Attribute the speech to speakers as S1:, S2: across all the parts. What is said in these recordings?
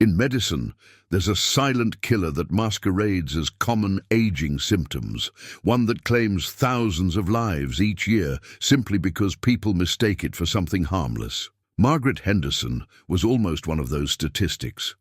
S1: In medicine, there's a silent killer that masquerades as common aging symptoms, one that claims thousands of lives each year simply because people mistake it for something harmless. Margaret Henderson was almost one of those statistics.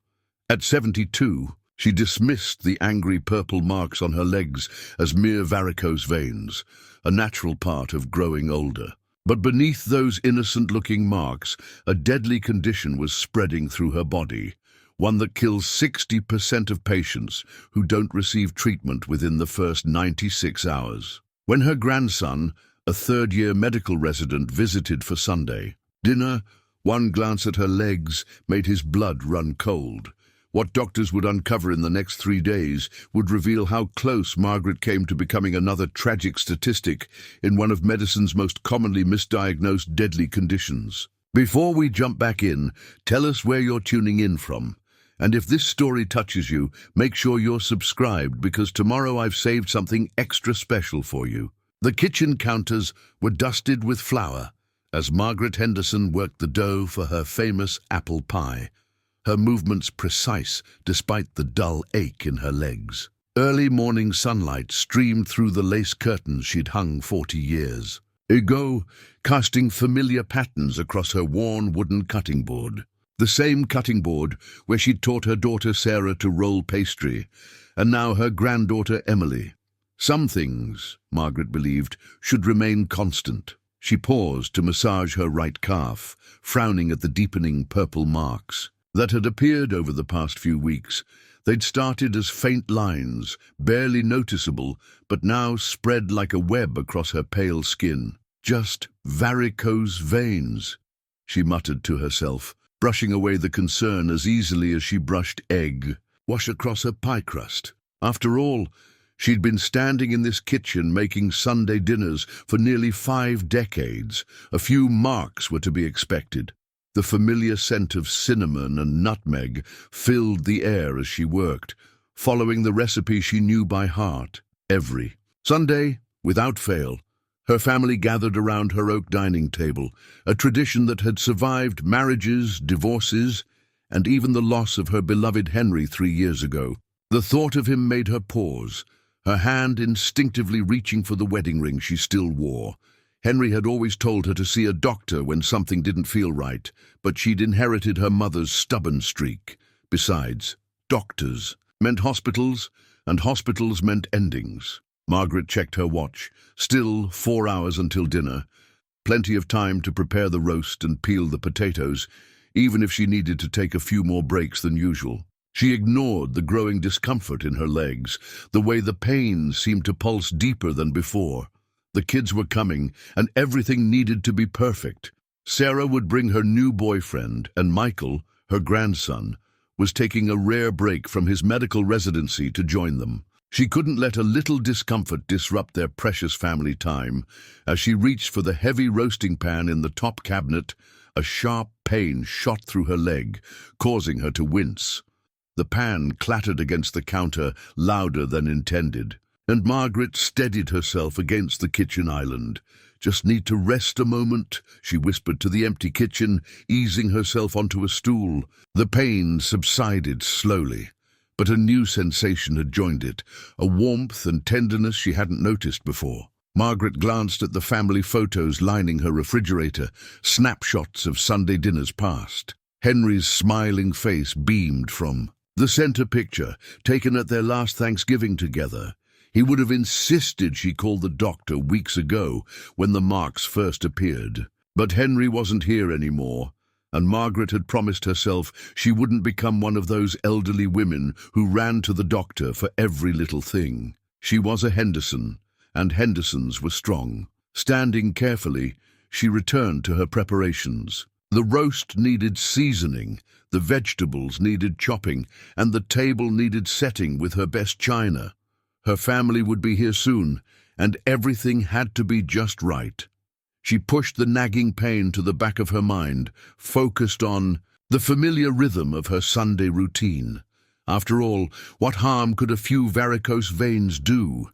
S1: At 72, she dismissed the angry purple marks on her legs as mere varicose veins, a natural part of growing older. But beneath those innocent-looking marks, a deadly condition was spreading through her body, one that kills 60% of patients who don't receive treatment within the first 96 hours. When her grandson, a third-year medical resident, visited for Sunday dinner, one glance at her legs made his blood run cold. What doctors would uncover in the next 3 days would reveal how close Margaret came to becoming another tragic statistic in one of medicine's most commonly misdiagnosed deadly conditions. Before we jump back in, tell us where you're tuning in from. And if this story touches you, make sure you're subscribed, because tomorrow I've saved something extra special for you. The kitchen counters were dusted with flour as Margaret Henderson worked the dough for her famous apple pie, her movements precise despite the dull ache in her legs. Early morning sunlight streamed through the lace curtains she'd hung 40 years ago, casting familiar patterns across her worn wooden cutting board. The same cutting board where she'd taught her daughter Sarah to roll pastry, and now her granddaughter Emily. Some things, Margaret believed, should remain constant. She paused to massage her right calf, frowning at the deepening purple marks that had appeared over the past few weeks. They'd started as faint lines, barely noticeable, but now spread like a web across her pale skin. Just varicose veins, she muttered to herself, brushing away the concern as easily as she brushed egg wash across her pie crust. After all, she'd been standing in this kitchen making Sunday dinners for nearly 5 decades. A few marks were to be expected. The familiar scent of cinnamon and nutmeg filled the air as she worked, following the recipe she knew by heart. Every Sunday, without fail, her family gathered around her oak dining table, a tradition that had survived marriages, divorces, and even the loss of her beloved Henry 3 years ago. The thought of him made her pause, her hand instinctively reaching for the wedding ring she still wore. Henry had always told her to see a doctor when something didn't feel right, but she'd inherited her mother's stubborn streak. Besides, doctors meant hospitals, and hospitals meant endings. Margaret checked her watch. Still 4 hours until dinner. Plenty of time to prepare the roast and peel the potatoes, even if she needed to take a few more breaks than usual. She ignored the growing discomfort in her legs, the way the pain seemed to pulse deeper than before. The kids were coming, and everything needed to be perfect. Sarah would bring her new boyfriend, and Michael, her grandson, was taking a rare break from his medical residency to join them. She couldn't let a little discomfort disrupt their precious family time. As she reached for the heavy roasting pan in the top cabinet, a sharp pain shot through her leg, causing her to wince. The pan clattered against the counter louder than intended, and Margaret steadied herself against the kitchen island. "Just need to rest a moment," she whispered to the empty kitchen, easing herself onto a stool. The pain subsided slowly, but a new sensation had joined it, a warmth and tenderness she hadn't noticed before. Margaret glanced at the family photos lining her refrigerator, snapshots of Sunday dinners past. Henry's smiling face beamed from the center picture, taken at their last Thanksgiving together. He would have insisted she call the doctor weeks ago when the marks first appeared. But Henry wasn't here anymore, and Margaret had promised herself she wouldn't become one of those elderly women who ran to the doctor for every little thing. She was a Henderson, and Hendersons were strong. Standing carefully, she returned to her preparations. The roast needed seasoning, the vegetables needed chopping, and the table needed setting with her best china. Her family would be here soon, and everything had to be just right. She pushed the nagging pain to the back of her mind, focused on the familiar rhythm of her Sunday routine. After all, what harm could a few varicose veins do?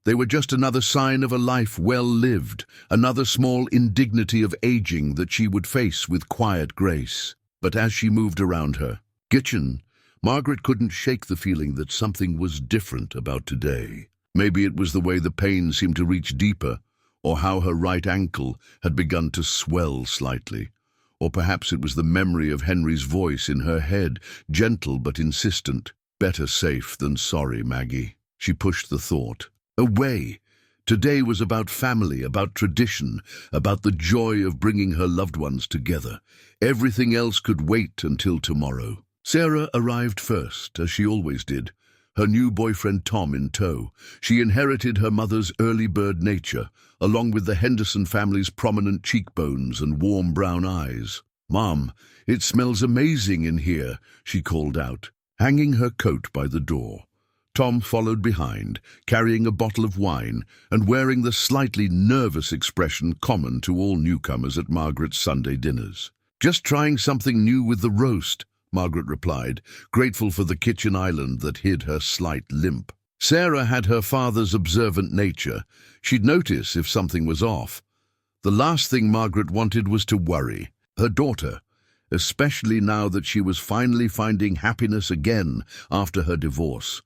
S1: They were just another sign of a life well lived, another small indignity of aging that she would face with quiet grace. But as she moved around her kitchen, Margaret couldn't shake the feeling that something was different about today. Maybe it was the way the pain seemed to reach deeper, or how her right ankle had begun to swell slightly. Or perhaps it was the memory of Henry's voice in her head, gentle but insistent. Better safe than sorry, Maggie. She pushed the thought away. Today was about family, about tradition, about the joy of bringing her loved ones together. Everything else could wait until tomorrow. Sarah arrived first, as she always did, her new boyfriend Tom in tow. She inherited her mother's early bird nature, along with the Henderson family's prominent cheekbones and warm brown eyes. "Mom, it smells amazing in here," she called out, hanging her coat by the door. Tom followed behind, carrying a bottle of wine and wearing the slightly nervous expression common to all newcomers at Margaret's Sunday dinners. "Just trying something new with the roast," Margaret replied, grateful for the kitchen island that hid her slight limp. Sarah had her father's observant nature. She'd notice if something was off. The last thing Margaret wanted was to worry her daughter, especially now that she was finally finding happiness again after her divorce.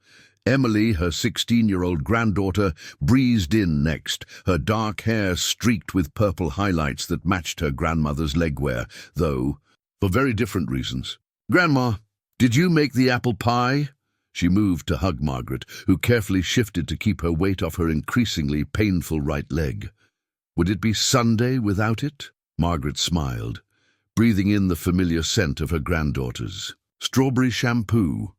S1: Emily, her 16-year-old granddaughter, breezed in next, her dark hair streaked with purple highlights that matched her grandmother's legwear, though for very different reasons. "Grandma, did you make the apple pie?" She moved to hug Margaret, who carefully shifted to keep her weight off her increasingly painful right leg. Would it be Sunday without it? Margaret smiled, breathing in the familiar scent of her granddaughter's strawberry shampoo.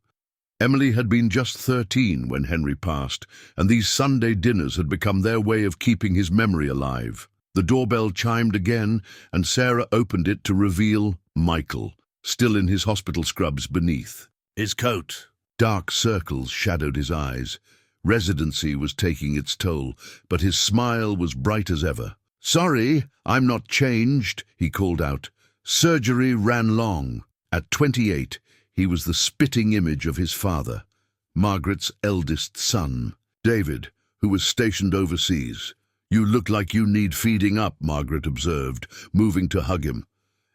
S1: Emily had been just 13 when Henry passed, and these Sunday dinners had become their way of keeping his memory alive. The doorbell chimed again, and Sarah opened it to reveal Michael, still in his hospital scrubs beneath. His coat. Dark circles shadowed his eyes. Residency was taking its toll, but his smile was bright as ever. "Sorry, I'm not changed," he called out. "Surgery ran long." At 28, he was the spitting image of his father, Margaret's eldest son, David, who was stationed overseas. "You look like you need feeding up," Margaret observed, moving to hug him.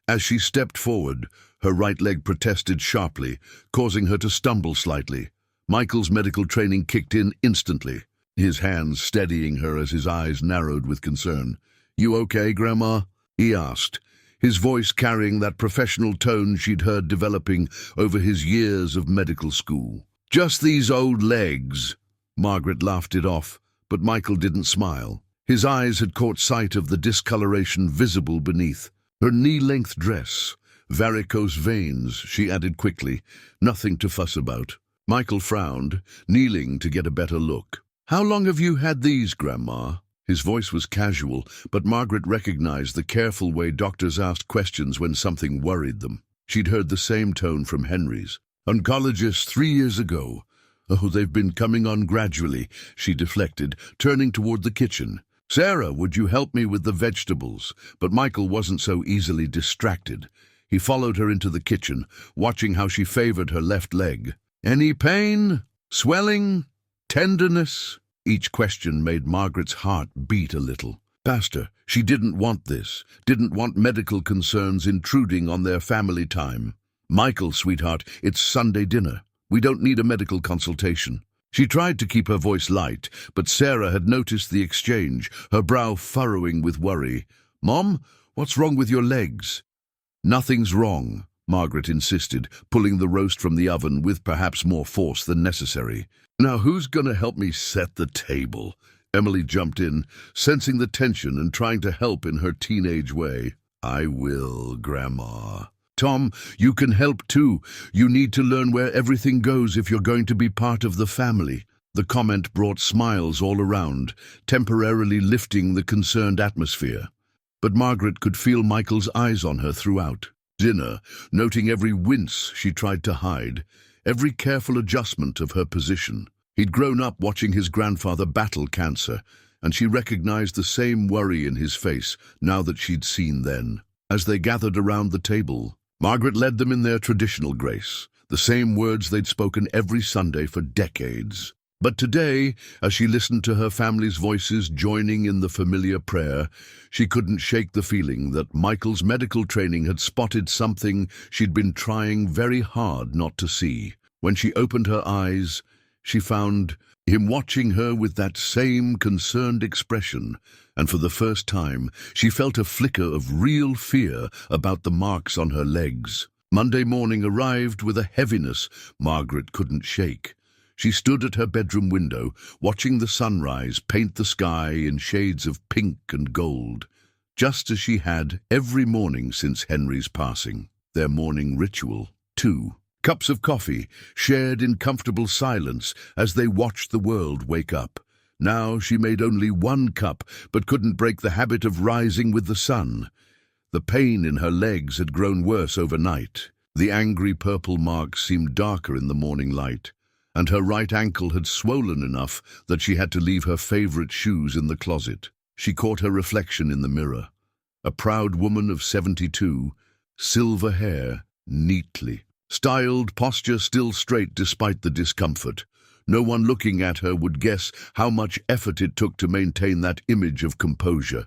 S1: As she stepped forward, her right leg protested sharply, causing her to stumble slightly. Michael's medical training kicked in instantly, his hands steadying her as his eyes narrowed with concern. "You okay, Grandma?" he asked, his voice carrying that professional tone she'd heard developing over his years of medical school. "Just these old legs." Margaret laughed it off, but Michael didn't smile. His eyes had caught sight of the discoloration visible beneath. Her knee-length dress, varicose veins, she added quickly, nothing to fuss about. Michael frowned, kneeling to get a better look. "How long have you had these, Grandma?" His voice was casual, but Margaret recognized the careful way doctors asked questions when something worried them. She'd heard the same tone from Henry's. "Oncologist 3 years ago. Oh, they've been coming on gradually," she deflected, turning toward the kitchen. "Sarah, would you help me with the vegetables?" But Michael wasn't so easily distracted. He followed her into the kitchen, watching how she favored her left leg. "Any pain? Swelling? Tenderness?" Each question made Margaret's heart beat a little. Pastor, she didn't want this, didn't want medical concerns intruding on their family time. "Michael, sweetheart, it's Sunday dinner. We don't need a medical consultation." She tried to keep her voice light, but Sarah had noticed the exchange, her brow furrowing with worry. "Mom, what's wrong with your legs?" "Nothing's wrong," Margaret insisted, pulling the roast from the oven with perhaps more force than necessary. "Now who's going to help me set the table?" Emily jumped in, sensing the tension and trying to help in her teenage way. "I will, Grandma." "Tom, you can help too. You need to learn where everything goes if you're going to be part of the family." The comment brought smiles all around, temporarily lifting the concerned atmosphere. But Margaret could feel Michael's eyes on her throughout dinner, noting every wince she tried to hide, every careful adjustment of her position. He'd grown up watching his grandfather battle cancer, and she recognized the same worry in his face now that she'd seen then. As they gathered around the table, Margaret led them in their traditional grace, the same words they'd spoken every Sunday for decades. But today, as she listened to her family's voices joining in the familiar prayer, she couldn't shake the feeling that Michael's medical training had spotted something she'd been trying very hard not to see. When she opened her eyes, she found him watching her with that same concerned expression, and for the first time she felt a flicker of real fear about the marks on her legs. Monday morning arrived with a heaviness Margaret couldn't shake. She stood at her bedroom window, watching the sunrise paint the sky in shades of pink and gold, just as she had every morning since Henry's passing. Their morning ritual, too. Cups of coffee, shared in comfortable silence as they watched the world wake up. Now she made only one cup, but couldn't break the habit of rising with the sun. The pain in her legs had grown worse overnight. The angry purple marks seemed darker in the morning light, and her right ankle had swollen enough that she had to leave her favorite shoes in the closet. She caught her reflection in the mirror. A proud woman of 72, silver hair, neatly styled, posture still straight despite the discomfort. No one looking at her would guess how much effort it took to maintain that image of composure.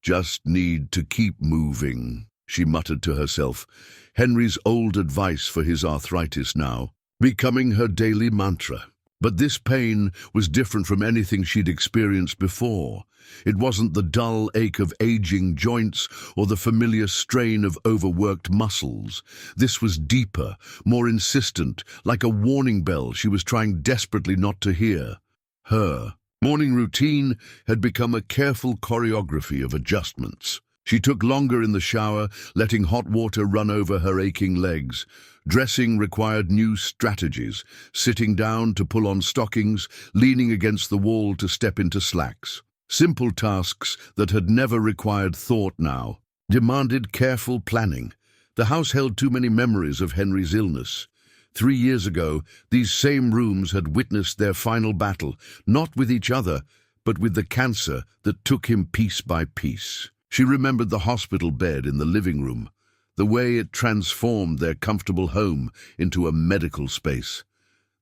S1: Just need to keep moving, she muttered to herself. Henry's old advice for his arthritis now, becoming her daily mantra. But this pain was different from anything she'd experienced before. It wasn't the dull ache of aging joints or the familiar strain of overworked muscles. This was deeper, more insistent, like a warning bell she was trying desperately not to hear. Her morning routine had become a careful choreography of adjustments. She took longer in the shower, letting hot water run over her aching legs. Dressing required new strategies, sitting down to pull on stockings, leaning against the wall to step into slacks. Simple tasks that had never required thought now demanded careful planning. The house held too many memories of Henry's illness. 3 years ago, these same rooms had witnessed their final battle, not with each other, but with the cancer that took him piece by piece. She remembered the hospital bed in the living room, the way it transformed their comfortable home into a medical space.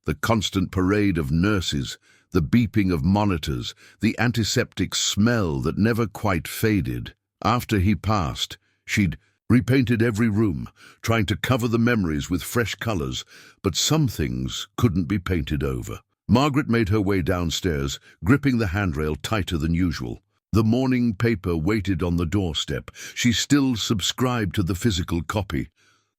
S1: The constant parade of nurses, the beeping of monitors, the antiseptic smell that never quite faded. After he passed, she'd repainted every room, trying to cover the memories with fresh colors, but some things couldn't be painted over. Margaret made her way downstairs, gripping the handrail tighter than usual. The morning paper waited on the doorstep. She still subscribed to the physical copy,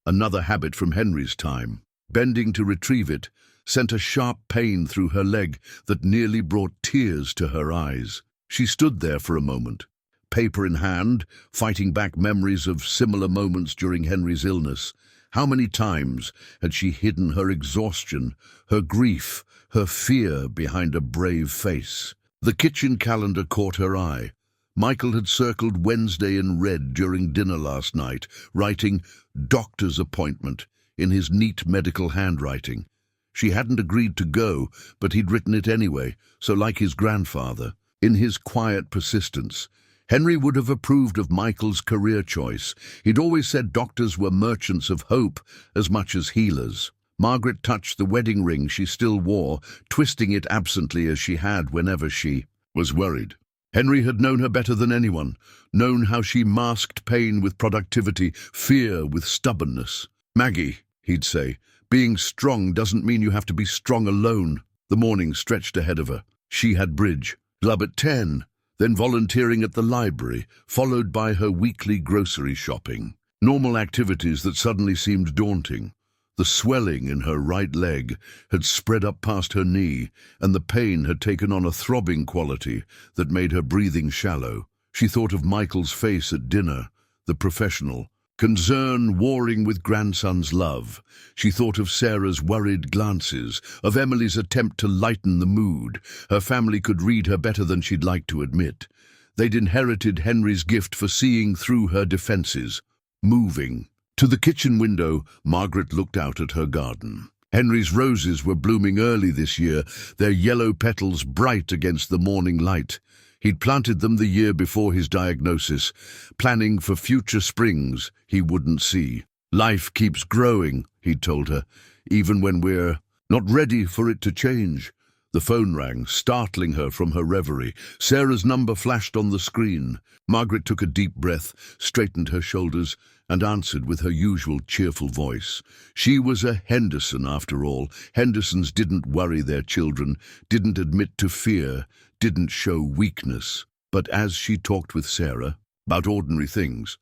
S1: another habit from Henry's time. Bending to retrieve it sent a sharp pain through her leg that nearly brought tears to her eyes. She stood there for a moment, paper in hand, fighting back memories of similar moments during Henry's illness. How many times had she hidden her exhaustion, her grief, her fear behind a brave face? The kitchen calendar caught her eye. Michael had circled Wednesday in red during dinner last night, writing "doctor's appointment" in his neat medical handwriting. She hadn't agreed to go, but he'd written it anyway, so like his grandfather, in his quiet persistence, Henry would have approved of Michael's career choice. He'd always said doctors were merchants of hope as much as healers. Margaret touched the wedding ring she still wore, twisting it absently as she had whenever she was worried. Henry had known her better than anyone, known how she masked pain with productivity, fear with stubbornness. "Maggie," he'd say, "being strong doesn't mean you have to be strong alone." The morning stretched ahead of her. She had bridge, club at 10, then volunteering at the library, followed by her weekly grocery shopping. Normal activities that suddenly seemed daunting. The swelling in her right leg had spread up past her knee, and the pain had taken on a throbbing quality that made her breathing shallow. She thought of Michael's face at dinner, the professional, concern warring with grandson's love. She thought of Sarah's worried glances, of Emily's attempt to lighten the mood. Her family could read her better than she'd like to admit. They'd inherited Henry's gift for seeing through her defenses, moving. To the kitchen window, Margaret looked out at her garden. Henry's roses were blooming early this year, their yellow petals bright against the morning light. He'd planted them the year before his diagnosis, planning for future springs he wouldn't see. "Life keeps growing," he'd told her, "even when we're not ready for it to change." The phone rang, startling her from her reverie. Sarah's number flashed on the screen. Margaret took a deep breath, straightened her shoulders, and answered with her usual cheerful voice. She was a Henderson, after all. Hendersons didn't worry their children, didn't admit to fear, didn't show weakness. But as she talked with Sarah about ordinary things,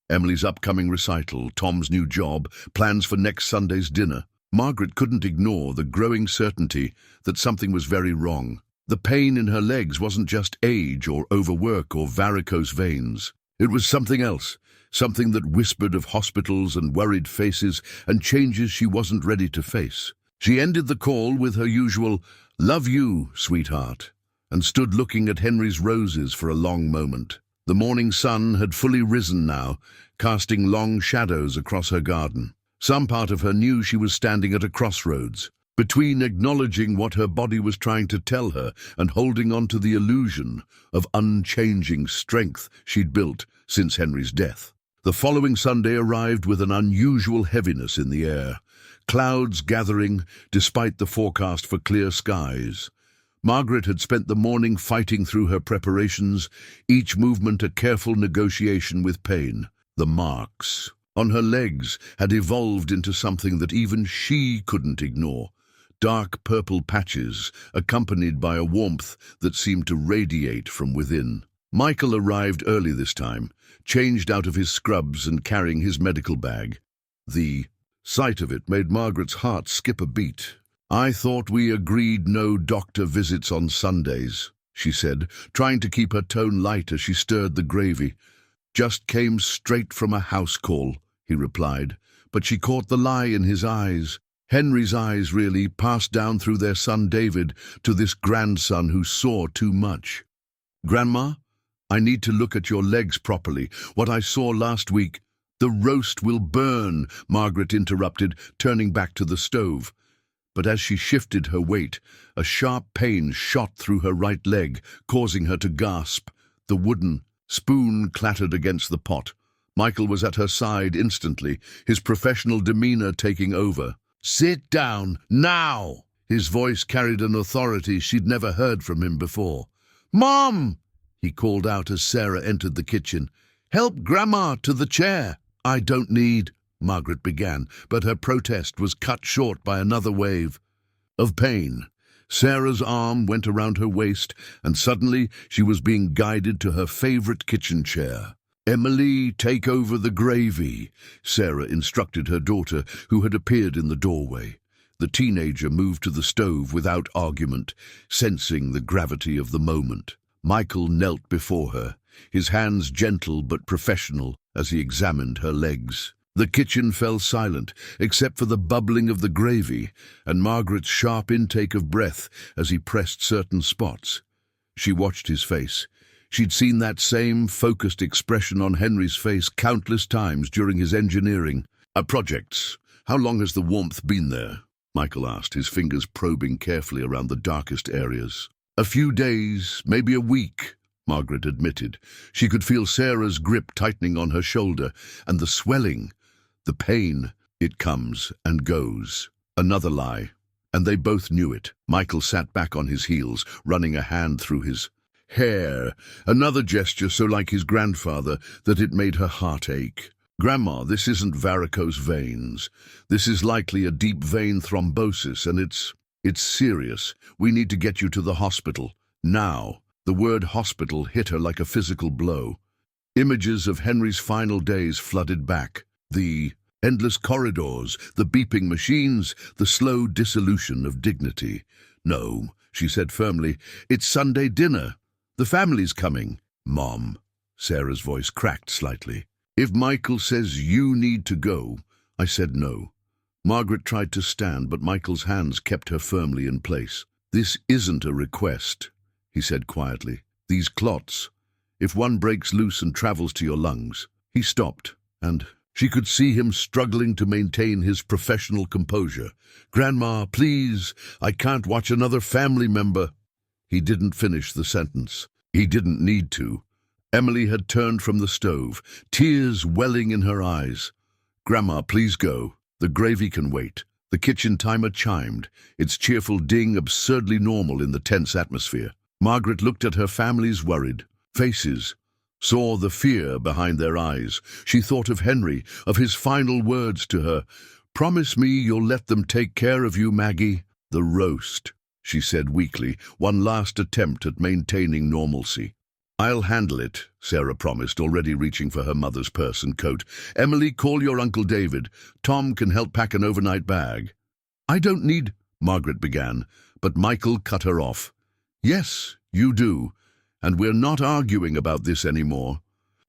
S1: Emily's upcoming recital, Tom's new job, plans for next Sunday's dinner, Margaret couldn't ignore the growing certainty that something was very wrong. The pain in her legs wasn't just age or overwork or varicose veins. It was something else, something that whispered of hospitals and worried faces and changes she wasn't ready to face. She ended the call with her usual, "Love you, sweetheart," and stood looking at Henry's roses for a long moment. The morning sun had fully risen now, casting long shadows across her garden. Some part of her knew she was standing at a crossroads, between acknowledging what her body was trying to tell her and holding on to the illusion of unchanging strength she'd built since Henry's death. The following Sunday arrived with an unusual heaviness in the air, clouds gathering despite the forecast for clear skies. Margaret had spent the morning fighting through her preparations, each movement a careful negotiation with pain. The marks on her legs had evolved into something that even she couldn't ignore. Dark purple patches, accompanied by a warmth that seemed to radiate from within. Michael arrived early this time, changed out of his scrubs and carrying his medical bag. The sight of it made Margaret's heart skip a beat. "I thought we agreed no doctor visits on Sundays," she said, trying to keep her tone light as she stirred the gravy. "Just came straight from a house call," he replied, but she caught the lie in his eyes. Henry's eyes, really, passed down through their son David to this grandson who saw too much. "Grandma, I need to look at your legs properly. What I saw last week—" "The roast will burn," Margaret interrupted, turning back to the stove. But as she shifted her weight, a sharp pain shot through her right leg, causing her to gasp. The wooden spoon clattered against the pot. Michael was at her side instantly, his professional demeanor taking over. "Sit down, now!" His voice carried an authority she'd never heard from him before. "Mom!" he called out as Sarah entered the kitchen. "Help Grandma to the chair." "I don't need—" Margaret began, but her protest was cut short by another wave of pain. Sarah's arm went around her waist, and suddenly she was being guided to her favorite kitchen chair. "Emily, take over the gravy," Sarah instructed her daughter, who had appeared in the doorway. The teenager moved to the stove without argument, sensing the gravity of the moment. Michael knelt before her, his hands gentle but professional as he examined her legs. The kitchen fell silent, except for the bubbling of the gravy and Margaret's sharp intake of breath as he pressed certain spots. She watched his face. She'd seen that same focused expression on Henry's face countless times during his engineering projects. "How long has the warmth been there?" Michael asked, his fingers probing carefully around the darkest areas. "A few days, maybe a week," Margaret admitted. She could feel Sarah's grip tightening on her shoulder, and the swelling, the pain. "It comes and goes." Another lie, and they both knew it. Michael sat back on his heels, running a hand through his hair, another gesture so like his grandfather that it made her heart ache. "Grandma, this isn't varicose veins. This is likely a deep vein thrombosis, and it's serious. We need to get you to the hospital. Now." The word hospital hit her like a physical blow. Images of Henry's final days flooded back. The endless corridors, the beeping machines, the slow dissolution of dignity. "No," she said firmly, "it's Sunday dinner. The family's coming." "Mom," Sarah's voice cracked slightly. "If Michael says you need to go," I said no. Margaret tried to stand, but Michael's hands kept her firmly in place. "This isn't a request," he said quietly. "These clots, if one breaks loose and travels to your lungs." He stopped, and she could see him struggling to maintain his professional composure. "Grandma, please, I can't watch another family member." He didn't finish the sentence. He didn't need to. Emily had turned from the stove, tears welling in her eyes. "Grandma, please go. The gravy can wait." The kitchen timer chimed, its cheerful ding absurdly normal in the tense atmosphere. Margaret looked at her family's worried faces, saw the fear behind their eyes. She thought of Henry, of his final words to her. "Promise me you'll let them take care of you, Maggie." "The roast," she said weakly, one last attempt at maintaining normalcy. "I'll handle it," Sarah promised, already reaching for her mother's purse and coat. "Emily, call your Uncle David. Tom can help pack an overnight bag." "I don't need—" Margaret began, but Michael cut her off. "Yes, you do, and we're not arguing about this anymore."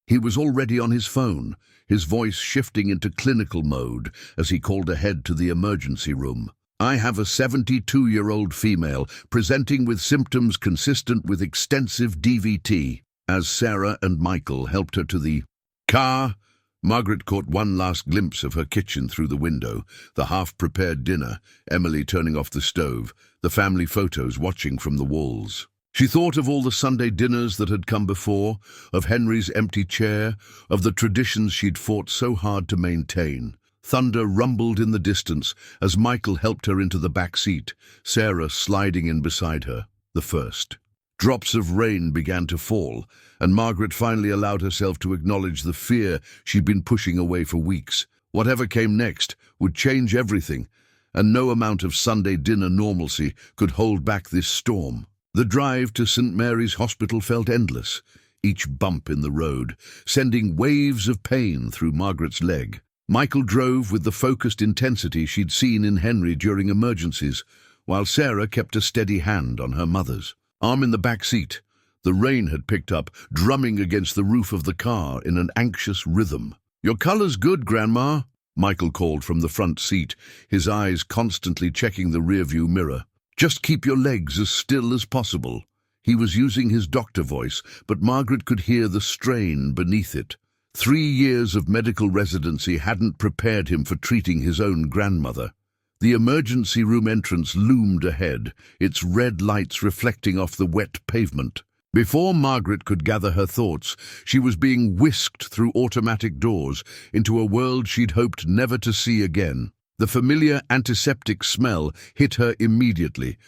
S1: He was already on his phone, his voice shifting into clinical mode as he called ahead to the emergency room. "I have a 72-year-old female presenting with symptoms consistent with extensive DVT." As Sarah and Michael helped her to the car, Margaret caught one last glimpse of her kitchen through the window, the half-prepared dinner, Emily turning off the stove, the family photos watching from the walls. She thought of all the Sunday dinners that had come before, of Henry's empty chair, of the traditions she'd fought so hard to maintain. Thunder rumbled in the distance as Michael helped her into the back seat, Sarah sliding in beside her, the first. Drops of rain began to fall, and Margaret finally allowed herself to acknowledge the fear she'd been pushing away for weeks. Whatever came next would change everything, and no amount of Sunday dinner normalcy could hold back this storm. The drive to St. Mary's Hospital felt endless, each bump in the road sending waves of pain through Margaret's leg. Michael drove with the focused intensity she'd seen in Henry during emergencies, while Sarah kept a steady hand on her mother's. Arm in the back seat, the rain had picked up, drumming against the roof of the car in an anxious rhythm. "Your color's good, Grandma," Michael called from the front seat, his eyes constantly checking the rearview mirror. "Just keep your legs as still as possible." He was using his doctor voice, but Margaret could hear the strain beneath it. 3 years of medical residency hadn't prepared him for treating his own grandmother. The emergency room entrance loomed ahead, its red lights reflecting off the wet pavement. Before Margaret could gather her thoughts, she was being whisked through automatic doors into a world she'd hoped never to see again. The familiar antiseptic smell hit her immediately,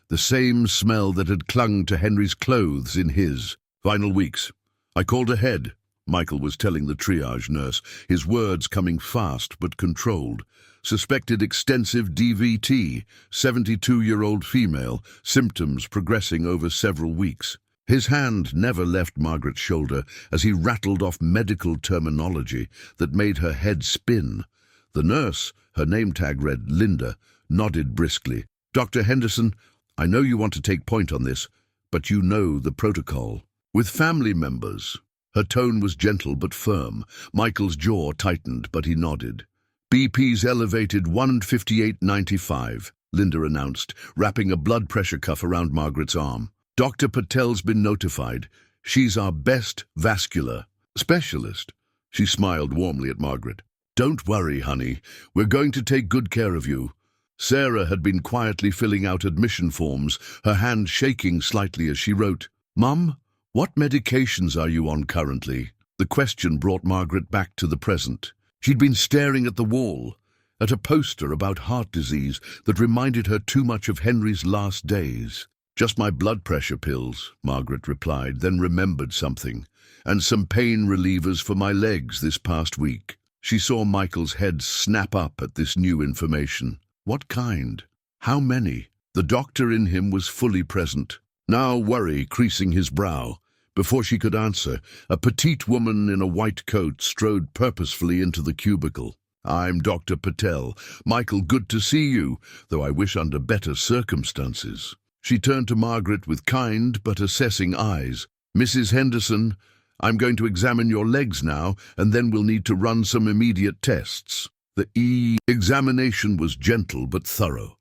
S1: the same smell that had clung to Henry's clothes in his final weeks. "I called ahead," Michael was telling the triage nurse, his words coming fast but controlled. "Suspected extensive DVT, 72-year-old female, symptoms progressing over several weeks." His hand never left Margaret's shoulder as he rattled off medical terminology that made her head spin. The nurse, her name tag read Linda, nodded briskly. "Dr. Henderson, I know you want to take point on this, but you know the protocol." "With family members." Her tone was gentle but firm. Michael's jaw tightened, but he nodded. "BP's elevated 158/95, Linda announced, wrapping a blood pressure cuff around Margaret's arm. "Dr. Patel's been notified. She's our best vascular specialist." She smiled warmly at Margaret. "Don't worry, honey. We're going to take good care of you." Sarah had been quietly filling out admission forms, her hand shaking slightly as she wrote, "Mum, what medications are you on currently?" The question brought Margaret back to the present. She'd been staring at the wall, at a poster about heart disease that reminded her too much of Henry's last days. "Just my blood pressure pills," Margaret replied, then remembered something. "And some pain relievers for my legs this past week." She saw Michael's head snap up at this new information. What kind? How many? The doctor in him was fully present, now worry creasing his brow. Before she could answer, a petite woman in a white coat strode purposefully into the cubicle. "I'm Dr. Patel. Michael, good to see you, though I wish under better circumstances." She turned to Margaret with kind but assessing eyes. "Mrs. Henderson, I'm going to examine your legs now, and then we'll need to run some immediate tests." The examination was gentle but thorough.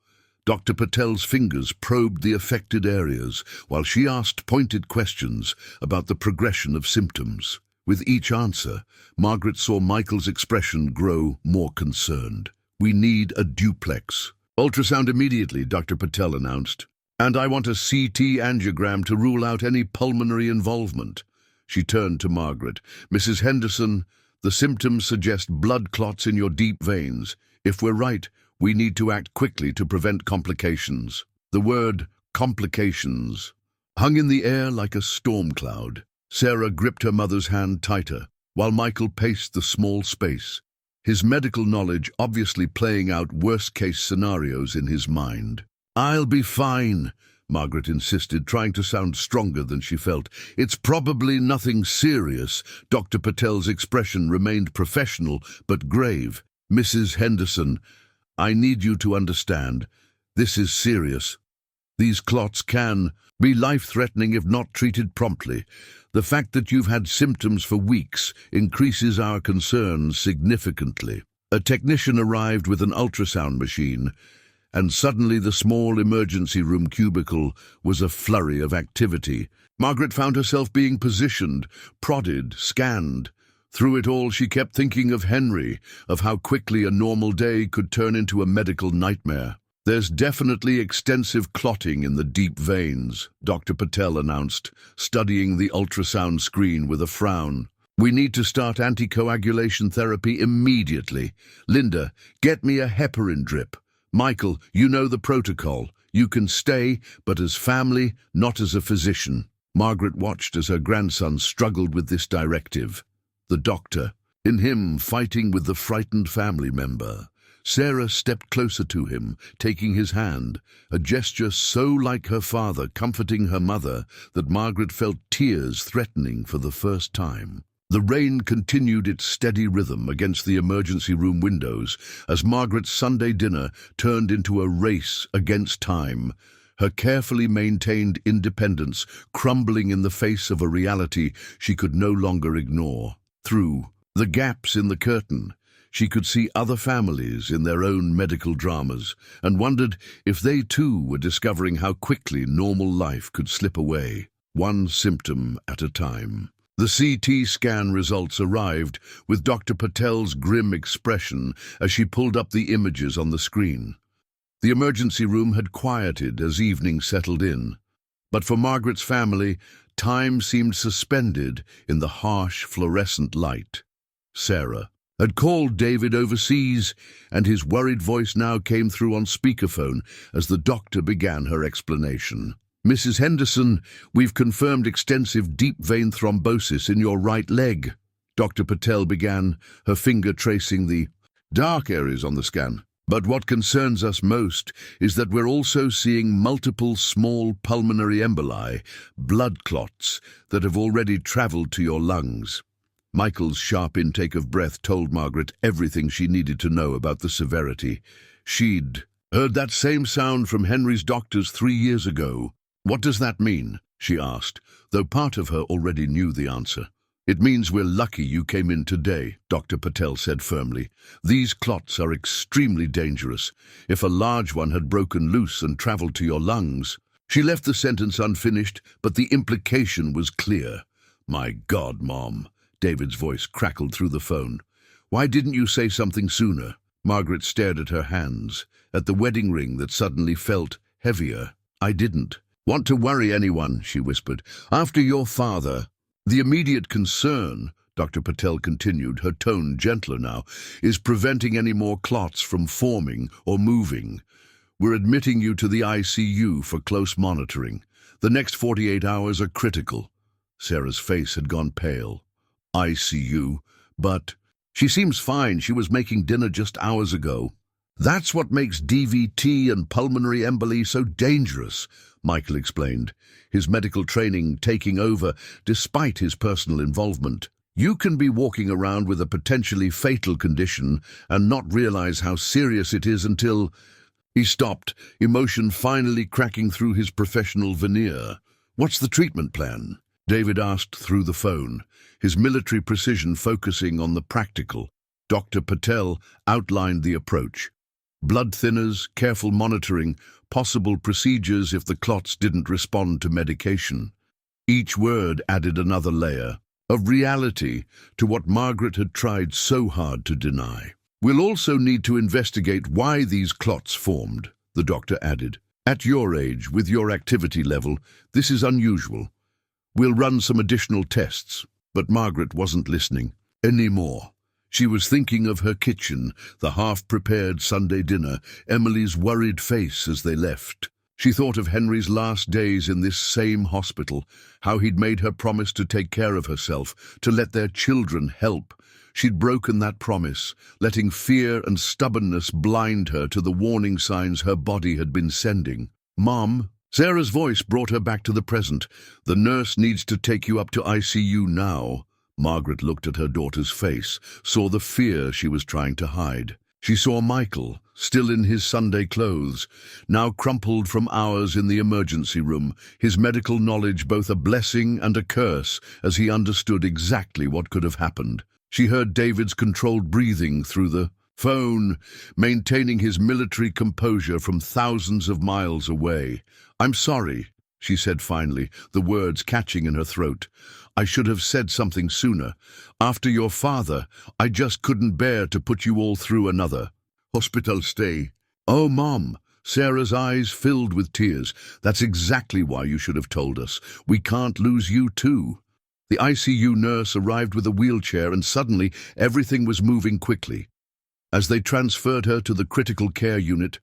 S1: Dr. Patel's fingers probed the affected areas, while she asked pointed questions about the progression of symptoms. With each answer, Margaret saw Michael's expression grow more concerned. "We need a duplex." "Ultrasound immediately," Dr. Patel announced. "And I want a CT angiogram to rule out any pulmonary involvement." She turned to Margaret. "Mrs. Henderson, the symptoms suggest blood clots in your deep veins. If we're right, We need to act quickly to prevent complications." The word complications hung in the air like a storm cloud. Sarah gripped her mother's hand tighter, while Michael paced the small space, his medical knowledge obviously playing out worst-case scenarios in his mind. "I'll be fine," Margaret insisted, trying to sound stronger than she felt. "It's probably nothing serious." Dr. Patel's expression remained professional but grave. "Mrs. Henderson, I need you to understand. This is serious. These clots can be life-threatening if not treated promptly. The fact that you've had symptoms for weeks increases our concerns significantly." A technician arrived with an ultrasound machine, and suddenly the small emergency room cubicle was a flurry of activity. Margaret found herself being positioned, prodded, scanned. Through it all, she kept thinking of Henry, of how quickly a normal day could turn into a medical nightmare. "There's definitely extensive clotting in the deep veins," Dr. Patel announced, studying the ultrasound screen with a frown. "We need to start anticoagulation therapy immediately. Linda, get me a heparin drip. Michael, you know the protocol. You can stay, but as family, not as a physician." Margaret watched as her grandson struggled with this directive. The doctor, in him fighting with the frightened family member. Sarah stepped closer to him, taking his hand, a gesture so like her father comforting her mother that Margaret felt tears threatening for the first time. The rain continued its steady rhythm against the emergency room windows as Margaret's Sunday dinner turned into a race against time, her carefully maintained independence crumbling in the face of a reality she could no longer ignore. Through the gaps in the curtain, she could see other families in their own medical dramas and wondered if they too were discovering how quickly normal life could slip away, one symptom at a time. The CT scan results arrived with Dr. Patel's grim expression as she pulled up the images on the screen. The emergency room had quieted as evening settled in, but for Margaret's family, time seemed suspended in the harsh fluorescent light. Sarah had called David overseas, and his worried voice now came through on speakerphone as the doctor began her explanation. "Mrs. Henderson, we've confirmed extensive deep vein thrombosis in your right leg." Dr. Patel began, her finger tracing the dark areas on the scan. "But what concerns us most is that we're also seeing multiple small pulmonary emboli, blood clots, that have already traveled to your lungs." Michael's sharp intake of breath told Margaret everything she needed to know about the severity. She'd heard that same sound from Henry's doctors 3 years ago. "What does that mean?" she asked, though part of her already knew the answer. "It means we're lucky you came in today," Dr. Patel said firmly. "These clots are extremely dangerous. If a large one had broken loose and traveled to your lungs—" She left the sentence unfinished, but the implication was clear. "My God, Mom," David's voice crackled through the phone. "Why didn't you say something sooner?" Margaret stared at her hands, at the wedding ring that suddenly felt heavier. "I didn't want to worry anyone," she whispered. "After your father." "The immediate concern," Dr. Patel continued, her tone gentler now, "is preventing any more clots from forming or moving. We're admitting you to the ICU for close monitoring. The next 48 hours are critical." Sarah's face had gone pale. "ICU? But she seems fine. She was making dinner just hours ago." "That's what makes DVT and pulmonary emboli so dangerous," Michael explained, his medical training taking over despite his personal involvement. "You can be walking around with a potentially fatal condition and not realize how serious it is until—" He stopped, emotion finally cracking through his professional veneer. "What's the treatment plan?" David asked through the phone, his military precision focusing on the practical. Dr. Patel outlined the approach. Blood thinners, careful monitoring, possible procedures if the clots didn't respond to medication. Each word added another layer of reality to what Margaret had tried so hard to deny. "We'll also need to investigate why these clots formed," the doctor added. "At your age, with your activity level, this is unusual. We'll run some additional tests." But Margaret wasn't listening anymore. She was thinking of her kitchen, the half-prepared Sunday dinner, Emily's worried face as they left. She thought of Henry's last days in this same hospital, how he'd made her promise to take care of herself, to let their children help. She'd broken that promise, letting fear and stubbornness blind her to the warning signs her body had been sending. "Mom," Sarah's voice brought her back to the present. "The nurse needs to take you up to ICU now." Margaret looked at her daughter's face, saw the fear she was trying to hide. She saw Michael, still in his Sunday clothes, now crumpled from hours in the emergency room, his medical knowledge both a blessing and a curse as he understood exactly what could have happened. She heard David's controlled breathing through the phone, maintaining his military composure from thousands of miles away. "I'm sorry," she said finally, the words catching in her throat. "I should have said something sooner. After your father, I just couldn't bear to put you all through another hospital stay." "Oh, Mom," Sarah's eyes filled with tears. "That's exactly why you should have told us. We can't lose you too." The ICU nurse arrived with a wheelchair and suddenly everything was moving quickly. As they transferred her to the critical care unit,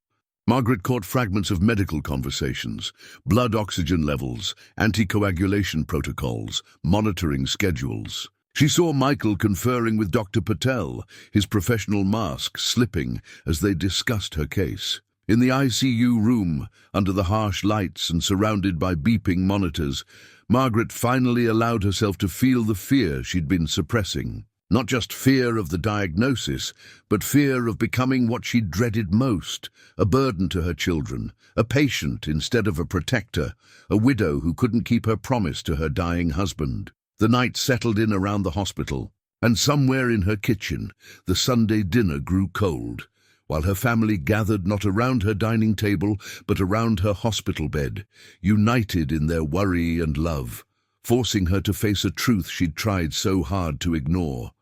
S1: Margaret caught fragments of medical conversations, blood oxygen levels, anticoagulation protocols, monitoring schedules. She saw Michael conferring with Dr. Patel, his professional mask slipping as they discussed her case. In the ICU room, under the harsh lights and surrounded by beeping monitors, Margaret finally allowed herself to feel the fear she'd been suppressing. Not just fear of the diagnosis, but fear of becoming what she dreaded most, a burden to her children, a patient instead of a protector, a widow who couldn't keep her promise to her dying husband. The night settled in around the hospital, and somewhere in her kitchen, the Sunday dinner grew cold, while her family gathered not around her dining table, but around her hospital bed, united in their worry and love, forcing her to face a truth she'd tried so hard to ignore.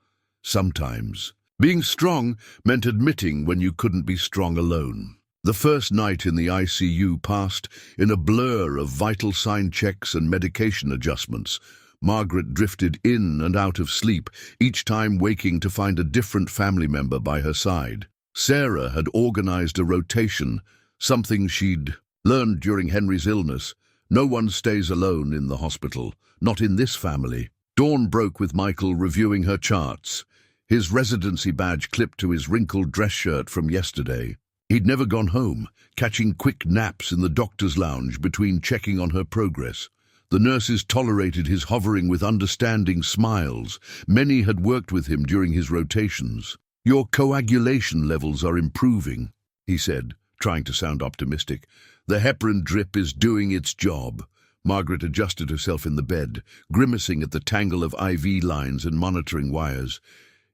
S1: Sometimes, being strong meant admitting when you couldn't be strong alone. The first night in the ICU passed in a blur of vital sign checks and medication adjustments. Margaret drifted in and out of sleep, each time waking to find a different family member by her side. Sarah had organized a rotation, something she'd learned during Henry's illness. No one stays alone in the hospital, not in this family. Dawn broke with Michael reviewing her charts, his residency badge clipped to his wrinkled dress shirt from yesterday. He'd never gone home, catching quick naps in the doctor's lounge between checking on her progress. The nurses tolerated his hovering with understanding smiles. Many had worked with him during his rotations. "Your coagulation levels are improving," he said, trying to sound optimistic. "The heparin drip is doing its job." Margaret adjusted herself in the bed, grimacing at the tangle of IV lines and monitoring wires.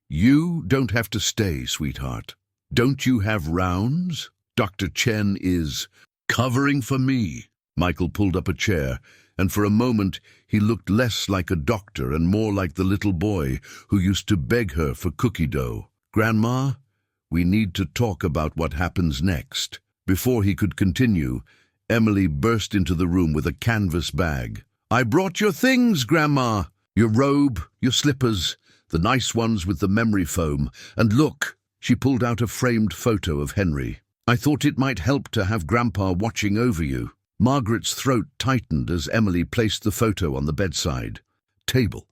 S1: "You don't have to stay, sweetheart. Don't you have rounds? Dr. Chen is covering for me." Michael pulled up a chair, and for a moment he looked less like a doctor and more like the little boy who used to beg her for cookie dough. "Grandma, we need to talk about what happens next." Before he could continue, Emily burst into the room with a canvas bag. "I brought your things, Grandma. Your robe, your slippers, the nice ones with the memory foam. And look," she pulled out a framed photo of Henry. "I thought it might help to have Grandpa watching over you." Margaret's throat tightened as Emily placed the photo on the bedside table.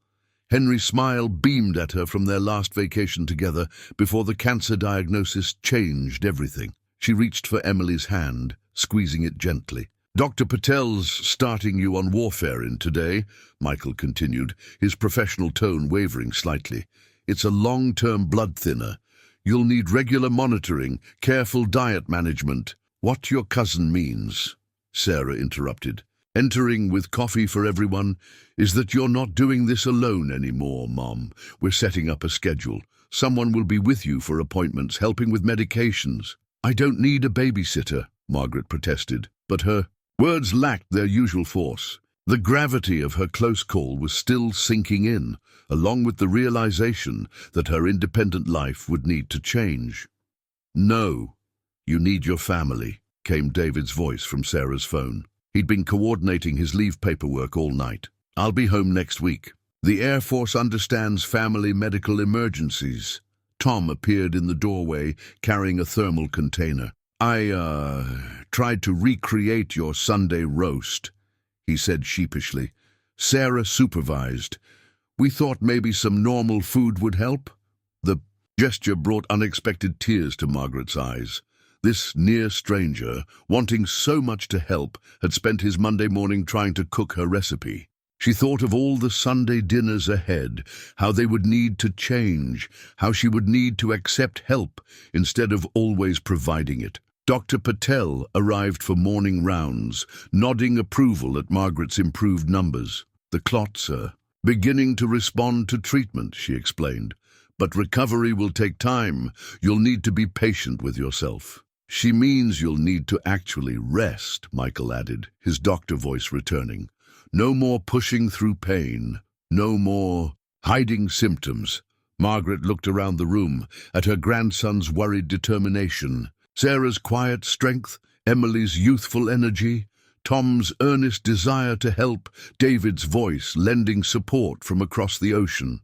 S1: Henry's smile beamed at her from their last vacation together before the cancer diagnosis changed everything. She reached for Emily's hand, squeezing it gently. "Dr. Patel's starting you on warfarin today," Michael continued, his professional tone wavering slightly. "It's a long-term blood thinner. You'll need regular monitoring, careful diet management." "What your cousin means," Sarah interrupted, "entering with coffee for everyone, is that you're not doing this alone anymore, Mom. We're setting up a schedule. Someone will be with you for appointments, helping with medications." "I don't need a babysitter," Margaret protested, but her words lacked their usual force. The gravity of her close call was still sinking in, along with the realization that her independent life would need to change. "No, you need your family," came David's voice from Sarah's phone. He'd been coordinating his leave paperwork all night. "I'll be home next week. The Air Force understands family medical emergencies. Tom appeared in the doorway, carrying a thermal container. I tried to recreate your Sunday roast," he said sheepishly. "Sarah supervised. We thought maybe some normal food would help." The gesture brought unexpected tears to Margaret's eyes. This near stranger, wanting so much to help, had spent his Monday morning trying to cook her recipe. She thought of all the Sunday dinners ahead, how they would need to change, how she would need to accept help instead of always providing it. Dr. Patel arrived for morning rounds, nodding approval at Margaret's improved numbers. "The clots are beginning to respond to treatment," she explained. "But recovery will take time. You'll need to be patient with yourself." "She means you'll need to actually rest," Michael added, his doctor voice returning. "No more pushing through pain. No more hiding symptoms." Margaret looked around the room, at her grandson's worried determination, Sarah's quiet strength, Emily's youthful energy, Tom's earnest desire to help, David's voice lending support from across the ocean.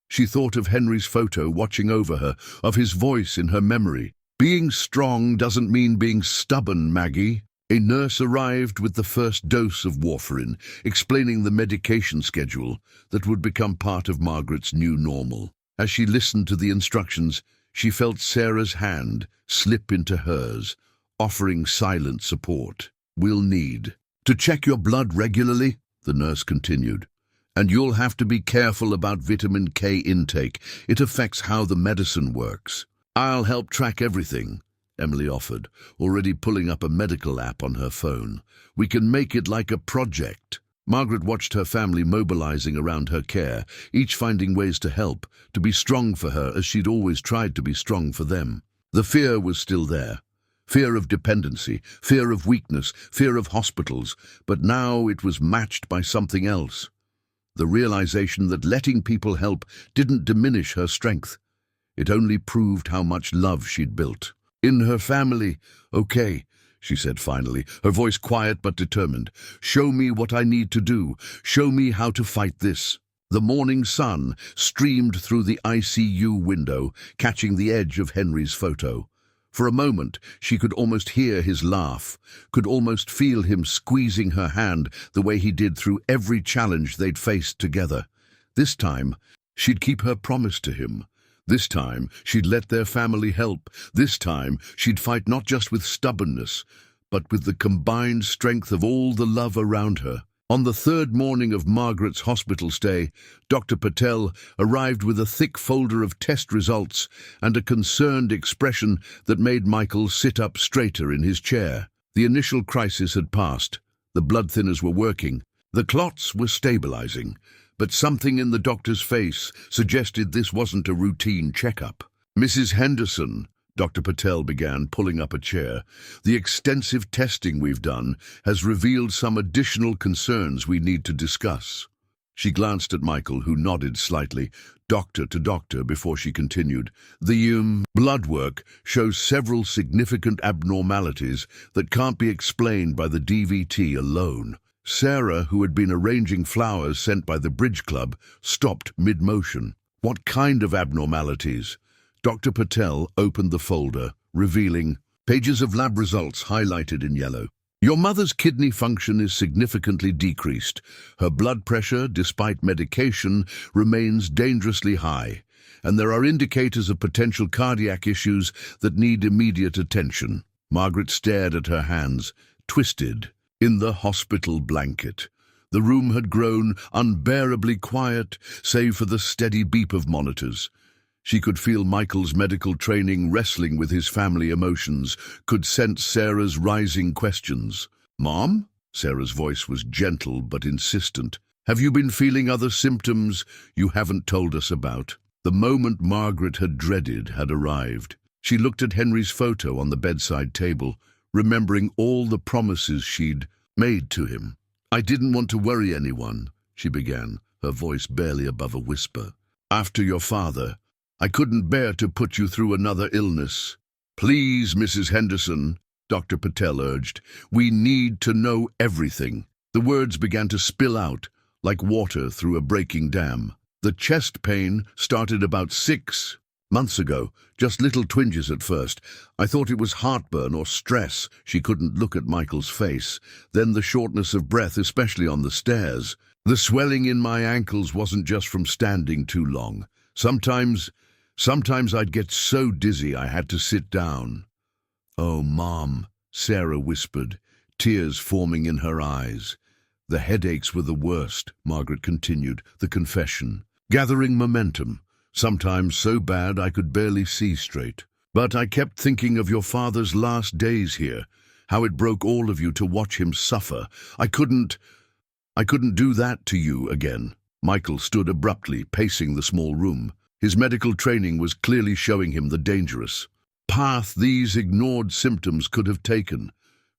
S1: She thought of Henry's photo watching over her, of his voice in her memory. "Being strong doesn't mean being stubborn, Maggie." A nurse arrived with the first dose of warfarin, explaining the medication schedule that would become part of Margaret's new normal. As she listened to the instructions, she felt Sarah's hand slip into hers, offering silent support. "We'll need to check your blood regularly," the nurse continued. "And you'll have to be careful about vitamin K intake. It affects how the medicine works." "I'll help track everything," Emily offered, already pulling up a medical app on her phone. "We can make it like a project." Margaret watched her family mobilizing around her care, each finding ways to help, to be strong for her as she'd always tried to be strong for them. The fear was still there. Fear of dependency, fear of weakness, fear of hospitals, but now it was matched by something else. The realization that letting people help didn't diminish her strength. It only proved how much love she'd built. "In her family, okay," she said finally, her voice quiet but determined. "Show me what I need to do. Show me how to fight this." The morning sun streamed through the ICU window, catching the edge of Henry's photo. For a moment, she could almost hear his laugh, could almost feel him squeezing her hand the way he did through every challenge they'd faced together. This time, she'd keep her promise to him. This time, she'd let their family help. This time, she'd fight not just with stubbornness, but with the combined strength of all the love around her. On the third morning of Margaret's hospital stay, Dr. Patel arrived with a thick folder of test results and a concerned expression that made Michael sit up straighter in his chair. The initial crisis had passed. The blood thinners were working. The clots were stabilizing. But something in the doctor's face suggested this wasn't a routine checkup. "Mrs. Henderson," Dr. Patel began, pulling up a chair, "the extensive testing we've done has revealed some additional concerns we need to discuss." She glanced at Michael, who nodded slightly, doctor to doctor, before she continued. "The blood work shows several significant abnormalities that can't be explained by the DVT alone." Sarah, who had been arranging flowers sent by the Bridge Club, stopped mid-motion. "What kind of abnormalities?" Dr. Patel opened the folder, revealing pages of lab results highlighted in yellow. "Your mother's kidney function is significantly decreased. Her blood pressure, despite medication, remains dangerously high, and there are indicators of potential cardiac issues that need immediate attention." Margaret stared at her hands, twisted in the hospital blanket. The room had grown unbearably quiet, save for the steady beep of monitors. She could feel Michael's medical training wrestling with his family emotions, could sense Sarah's rising questions. "Mom?" Sarah's voice was gentle but insistent. "Have you been feeling other symptoms you haven't told us about?" The moment Margaret had dreaded had arrived. She looked at Henry's photo on the bedside table, remembering all the promises she'd made to him. "I didn't want to worry anyone," she began, her voice barely above a whisper. "After your father, I couldn't bear to put you through another illness." "Please, Mrs. Henderson," Dr. Patel urged, "we need to know everything." The words began to spill out, like water through a breaking dam. "The chest pain started about 6 Months ago, just little twinges at first. I thought it was heartburn or stress. She couldn't look at Michael's face. Then the shortness of breath, especially on the stairs. The swelling in my ankles wasn't just from standing too long. Sometimes I'd get so dizzy I had to sit down. "Oh, Mom," Sarah whispered, tears forming in her eyes. "The headaches were the worst," Margaret continued, the confession. "Gathering momentum. Sometimes so bad I could barely see straight. But I kept thinking of your father's last days here, how it broke all of you to watch him suffer. I couldn't do that to you again." Michael stood abruptly, pacing the small room. His medical training was clearly showing him the dangerous path these ignored symptoms could have taken.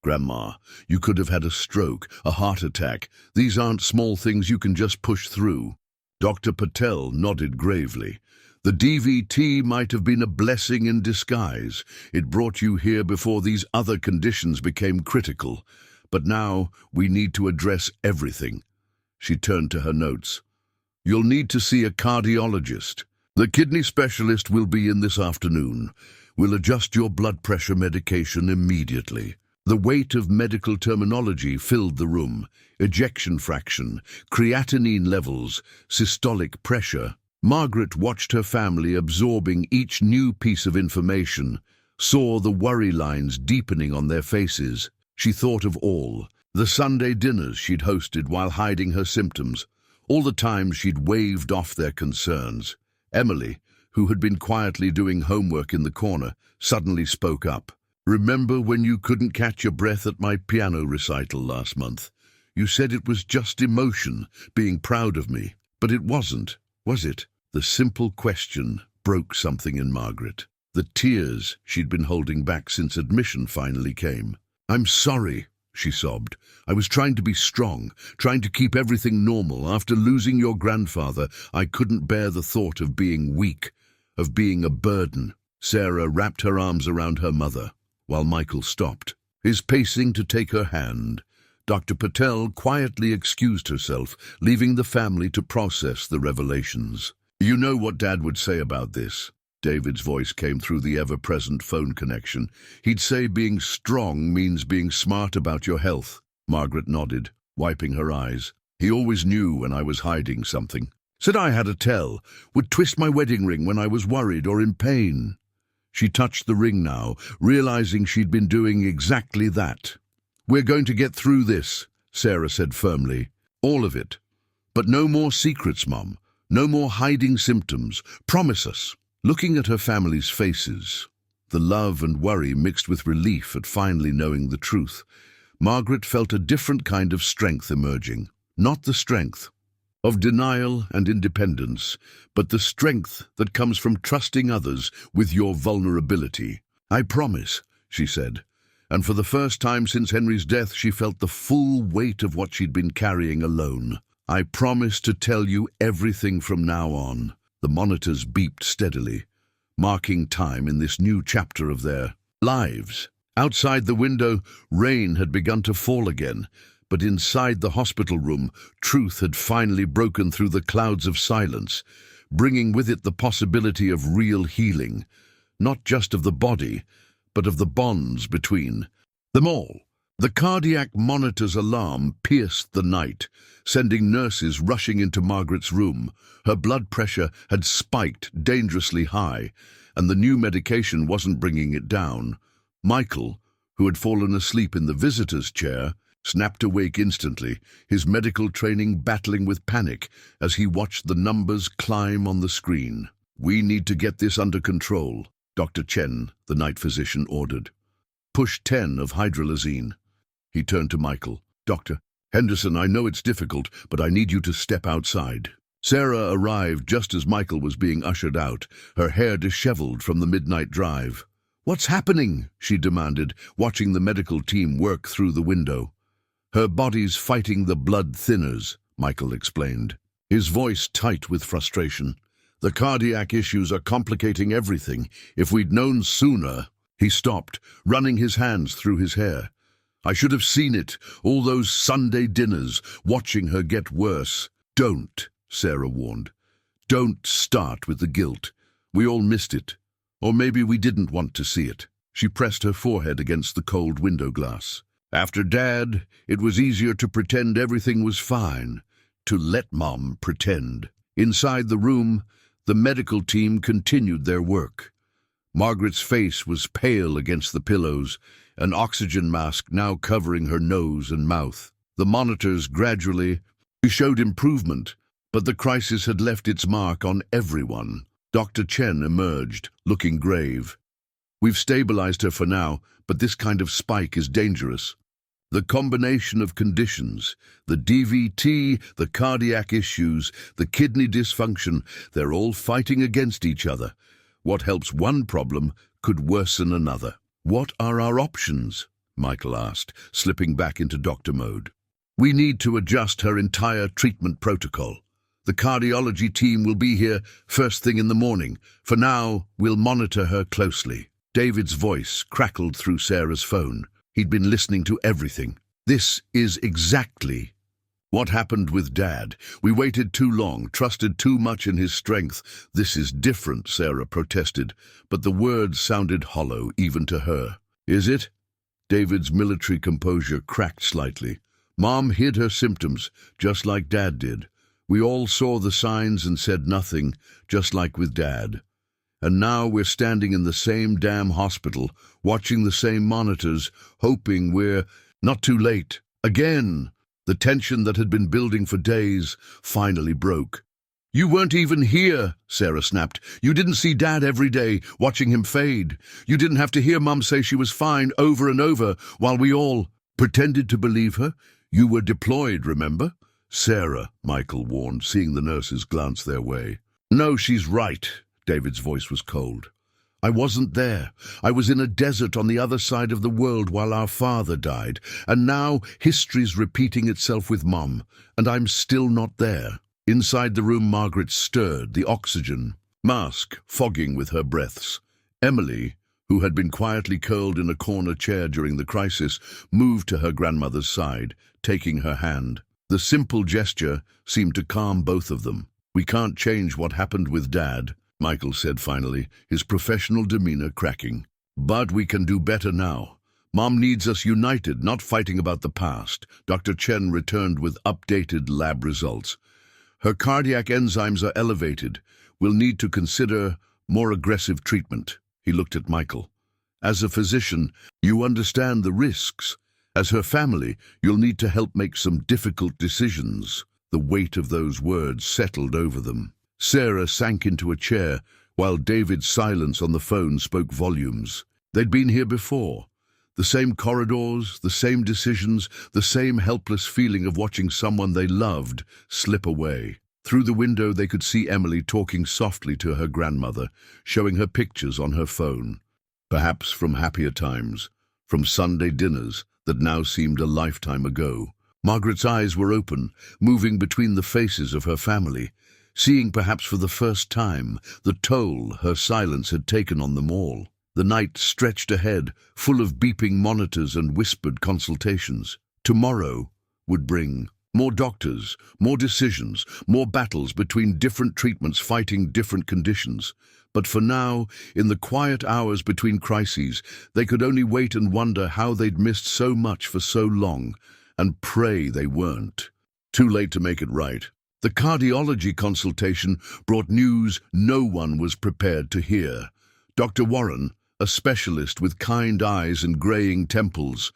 S1: "Grandma, you could have had a stroke, a heart attack. These aren't small things you can just push through." Dr. Patel nodded gravely. "The DVT might have been a blessing in disguise. It brought you here before these other conditions became critical. But now we need to address everything." She turned to her notes. "You'll need to see a cardiologist. The kidney specialist will be in this afternoon. We'll adjust your blood pressure medication immediately." The weight of medical terminology filled the room. Ejection fraction, creatinine levels, systolic pressure. Margaret watched her family absorbing each new piece of information, saw the worry lines deepening on their faces. She thought of all. The Sunday dinners she'd hosted while hiding her symptoms. All the times she'd waved off their concerns. Emily, who had been quietly doing homework in the corner, suddenly spoke up. "Remember when you couldn't catch your breath at my piano recital last month? You said it was just emotion, being proud of me. But it wasn't, was it?" The simple question broke something in Margaret. The tears she'd been holding back since admission finally came. "I'm sorry," she sobbed. "I was trying to be strong, trying to keep everything normal. After losing your grandfather, I couldn't bear the thought of being weak, of being a burden." Sarah wrapped her arms around her mother, while Michael stopped, his pacing to take her hand. Dr. Patel quietly excused herself, leaving the family to process the revelations. "You know what Dad would say about this." David's voice came through the ever-present phone connection. "He'd say being strong means being smart about your health." Margaret nodded, wiping her eyes. "He always knew when I was hiding something. Said I had a tell, would twist my wedding ring when I was worried or in pain." She touched the ring now, realizing she'd been doing exactly that. "We're going to get through this," Sarah said firmly. "All of it. But no more secrets, Mum. No more hiding symptoms. Promise us." Looking at her family's faces, the love and worry mixed with relief at finally knowing the truth, Margaret felt a different kind of strength emerging. Not the strength of denial and independence, but the strength that comes from trusting others with your vulnerability. "I promise," she said, and for the first time since Henry's death she felt the full weight of what she'd been carrying alone. "I promise to tell you everything from now on." The monitors beeped steadily, marking time in this new chapter of their lives. Outside the window, rain had begun to fall again, but inside the hospital room, truth had finally broken through the clouds of silence, bringing with it the possibility of real healing, not just of the body, but of the bonds between them all. The cardiac monitor's alarm pierced the night, sending nurses rushing into Margaret's room. Her blood pressure had spiked dangerously high, and the new medication wasn't bringing it down. Michael, who had fallen asleep in the visitor's chair, snapped awake instantly, his medical training battling with panic as he watched the numbers climb on the screen. "We need to get this under control," Dr. Chen, the night physician, ordered. "Push 10 of hydralazine." He turned to Michael. "Dr. Henderson, I know it's difficult, but I need you to step outside." Sarah arrived just as Michael was being ushered out, her hair disheveled from the midnight drive. "What's happening?" she demanded, watching the medical team work through the window. "Her body's fighting the blood thinners," Michael explained, his voice tight with frustration. "The cardiac issues are complicating everything. If we'd known sooner—" He stopped, running his hands through his hair. "I should have seen it, all those Sunday dinners, watching her get worse." "Don't," Sarah warned. "Don't start with the guilt. We all missed it. Or maybe we didn't want to see it. She pressed her forehead against the cold window glass. After Dad, it was easier to pretend everything was fine, to let Mom pretend. Inside the room, the medical team continued their work. Margaret's face was pale against the pillows, an oxygen mask now covering her nose and mouth. The monitors gradually showed improvement, but the crisis had left its mark on everyone. Dr. Chen emerged, looking grave. We've stabilized her for now, but this kind of spike is dangerous. The combination of conditions, the DVT, the cardiac issues, the kidney dysfunction, they're all fighting against each other. What helps one problem could worsen another. What are our options? Michael asked, slipping back into doctor mode. We need to adjust her entire treatment protocol. The cardiology team will be here first thing in the morning. For now, we'll monitor her closely. David's voice crackled through Sarah's phone. He'd been listening to everything. This is exactly what happened with Dad. We waited too long, trusted too much in his strength. This is different, Sarah protested, but the words sounded hollow even to her. Is it? David's military composure cracked slightly. Mom hid her symptoms, just like Dad did. We all saw the signs and said nothing, just like with Dad. And now we're standing in the same damn hospital, watching the same monitors, hoping we're not too late. Again, the tension that had been building for days finally broke. You weren't even here, Sarah snapped. You didn't see Dad every day, watching him fade. You didn't have to hear Mum say she was fine over and over, while we all pretended to believe her. You were deployed, remember? Sarah, Michael warned, seeing the nurses glance their way. No, she's right. David's voice was cold. I wasn't there. I was in a desert on the other side of the world while our father died, and now history's repeating itself with Mum, and I'm still not there. Inside the room, Margaret stirred, the oxygen mask fogging with her breaths. Emily, who had been quietly curled in a corner chair during the crisis, moved to her grandmother's side, taking her hand. The simple gesture seemed to calm both of them. We can't change what happened with Dad, Michael said finally, his professional demeanor cracking. But we can do better now. Mom needs us united, not fighting about the past. Dr. Chen returned with updated lab results. Her cardiac enzymes are elevated. We'll need to consider more aggressive treatment. He looked at Michael. As a physician, you understand the risks. As her family, you'll need to help make some difficult decisions. The weight of those words settled over them. Sarah sank into a chair, while David's silence on the phone spoke volumes. They'd been here before. The same corridors, the same decisions, the same helpless feeling of watching someone they loved slip away. Through the window they could see Emily talking softly to her grandmother, showing her pictures on her phone. Perhaps from happier times, from Sunday dinners that now seemed a lifetime ago. Margaret's eyes were open, moving between the faces of her family, seeing perhaps for the first time the toll her silence had taken on them all. The night stretched ahead, full of beeping monitors and whispered consultations. Tomorrow would bring more doctors, more decisions, more battles between different treatments fighting different conditions. But for now, in the quiet hours between crises, they could only wait and wonder how they'd missed so much for so long, and pray they weren't. Too late to make it right. The cardiology consultation brought news no one was prepared to hear. Dr. Warren, a specialist with kind eyes and graying temples,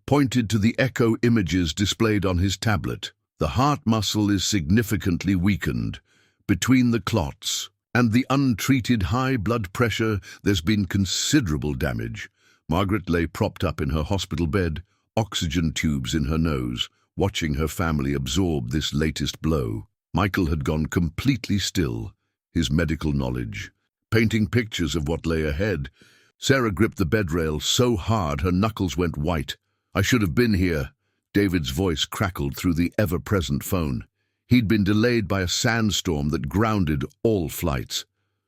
S1: pointed to the echo images displayed on his tablet. The heart muscle is significantly weakened. Between the clots and the untreated high blood pressure, there's been considerable damage. Margaret lay propped up in her hospital bed, oxygen tubes in her nose, watching her family absorb this latest blow. Michael had gone completely still, his medical knowledge, painting pictures of what lay ahead. Sarah gripped the bedrail so hard her knuckles went white. I should have been here. David's voice crackled through the ever-present phone. He'd been delayed by a sandstorm that grounded all flights.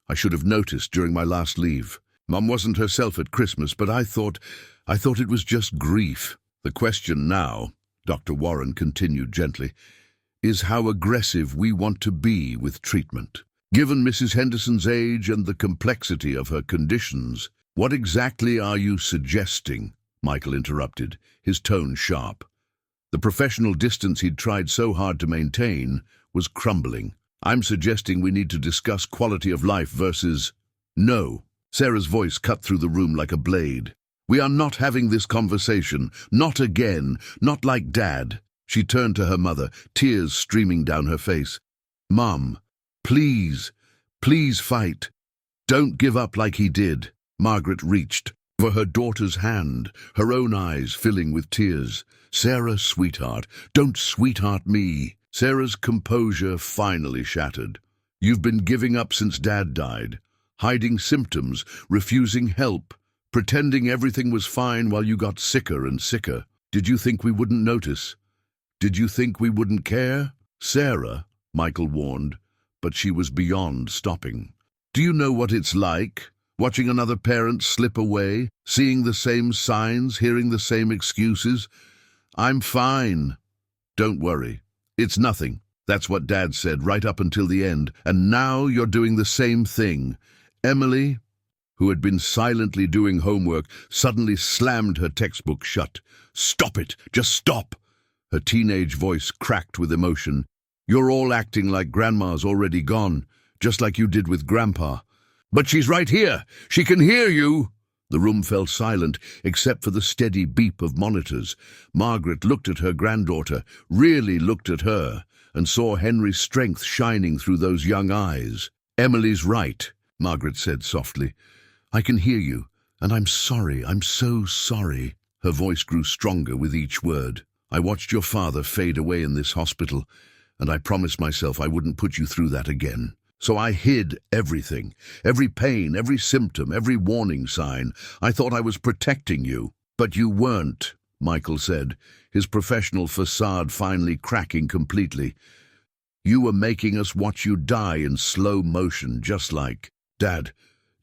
S1: I should have noticed during my last leave. Mum wasn't herself at Christmas, but I thought it was just grief. The question now, Dr. Warren continued gently, is how aggressive we want to be with treatment. Given Mrs. Henderson's age and the complexity of her conditions, what exactly are you suggesting? Michael interrupted, his tone sharp. The professional distance he'd tried so hard to maintain was crumbling. I'm suggesting we need to discuss quality of life versus... No. Sarah's voice cut through the room like a blade. We are not having this conversation. Not again. Not like Dad. She turned to her mother, tears streaming down her face. Mum, please, please fight. Don't give up like he did. Margaret reached for her daughter's hand, her own eyes filling with tears. Sarah, sweetheart, don't sweetheart me. Sarah's composure finally shattered. You've been giving up since Dad died, hiding symptoms, refusing help, pretending everything was fine while you got sicker and sicker. Did you think we wouldn't notice? Did you think we wouldn't care? Sarah, Michael warned, but she was beyond stopping. Do you know what it's like? Watching another parent slip away, seeing the same signs, hearing the same excuses? I'm fine. Don't worry. It's nothing. That's what Dad said right up until the end, and now you're doing the same thing. Emily, who had been silently doing homework, suddenly slammed her textbook shut. Stop it! Just stop! Her teenage voice cracked with emotion. You're all acting like Grandma's already gone, just like you did with Grandpa. But she's right here! She can hear you! The room fell silent, except for the steady beep of monitors. Margaret looked at her granddaughter, really looked at her, and saw Henry's strength shining through those young eyes. Emily's right, Margaret said softly. I can hear you, and I'm sorry, I'm so sorry. Her voice grew stronger with each word. I watched your father fade away in this hospital, and I promised myself I wouldn't put you through that again. So I hid everything, every pain, every symptom, every warning sign. I thought I was protecting you. But you weren't, Michael said, his professional facade finally cracking completely. You were making us watch you die in slow motion, just like... Dad,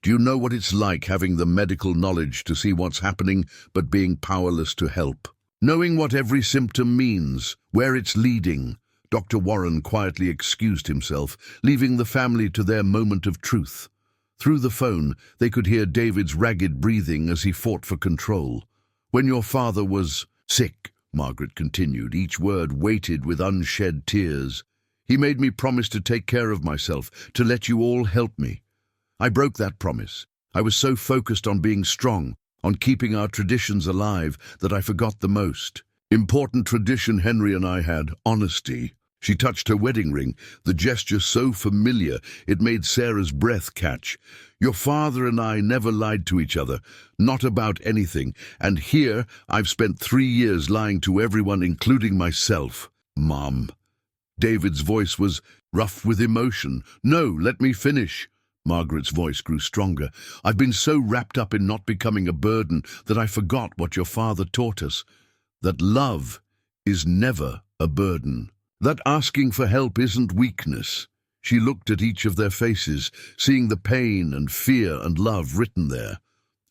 S1: do you know what it's like having the medical knowledge to see what's happening but being powerless to help? Knowing what every symptom means, where it's leading. Dr. Warren quietly excused himself, leaving the family to their moment of truth. Through the phone, they could hear David's ragged breathing as he fought for control. When your father was sick, Margaret continued, each word weighted with unshed tears, he made me promise to take care of myself, to let you all help me. I broke that promise. I was so focused on being strong, on keeping our traditions alive, that I forgot the most important tradition Henry and I had, honesty. She touched her wedding ring, the gesture so familiar it made Sarah's breath catch. Your father and I never lied to each other, not about anything, and here I've spent 3 years lying to everyone, including myself. Mom. David's voice was rough with emotion. No, let me finish. Margaret's voice grew stronger. I've been so wrapped up in not becoming a burden that I forgot what your father taught us, that love is never a burden. That asking for help isn't weakness. She looked at each of their faces, seeing the pain and fear and love written there.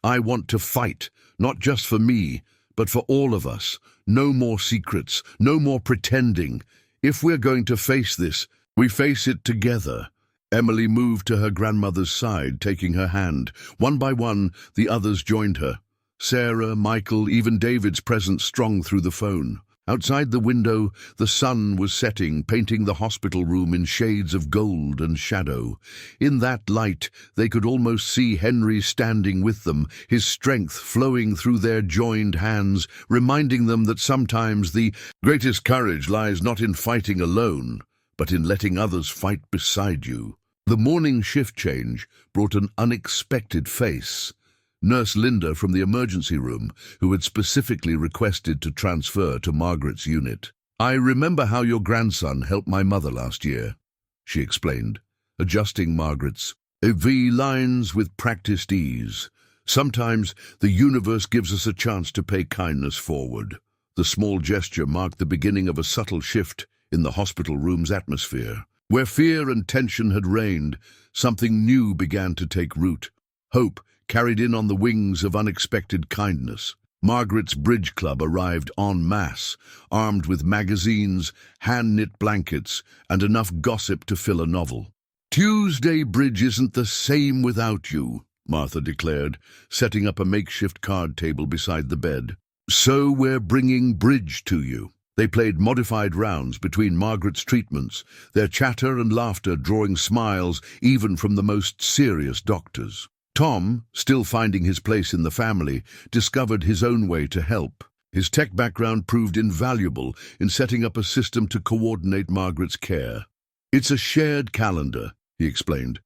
S1: I want to fight, not just for me, but for all of us. No more secrets, no more pretending. If we're going to face this, we face it together. Emily moved to her grandmother's side, taking her hand. One by one, the others joined her. Sarah, Michael, even David's presence strong through the phone. Outside the window, the sun was setting, painting the hospital room in shades of gold and shadow. In that light, they could almost see Henry standing with them, his strength flowing through their joined hands, reminding them that sometimes the greatest courage lies not in fighting alone, but in letting others fight beside you. The morning shift change brought an unexpected face. Nurse Linda from the emergency room, who had specifically requested to transfer to Margaret's unit. I remember how your grandson helped my mother last year, she explained, adjusting Margaret's V lines with practiced ease. Sometimes the universe gives us a chance to pay kindness forward. The small gesture marked the beginning of a subtle shift in the hospital room's atmosphere. Where fear and tension had reigned, something new began to take root. Hope carried in on the wings of unexpected kindness. Margaret's bridge club arrived en masse, armed with magazines, hand-knit blankets, and enough gossip to fill a novel. Tuesday Bridge isn't the same without you, Martha declared, setting up a makeshift card table beside the bed. So we're bringing bridge to you. They played modified rounds between Margaret's treatments, their chatter and laughter drawing smiles even from the most serious doctors. Tom, still finding his place in the family, discovered his own way to help. His tech background proved invaluable in setting up a system to coordinate Margaret's care. It's a shared calendar, he explained,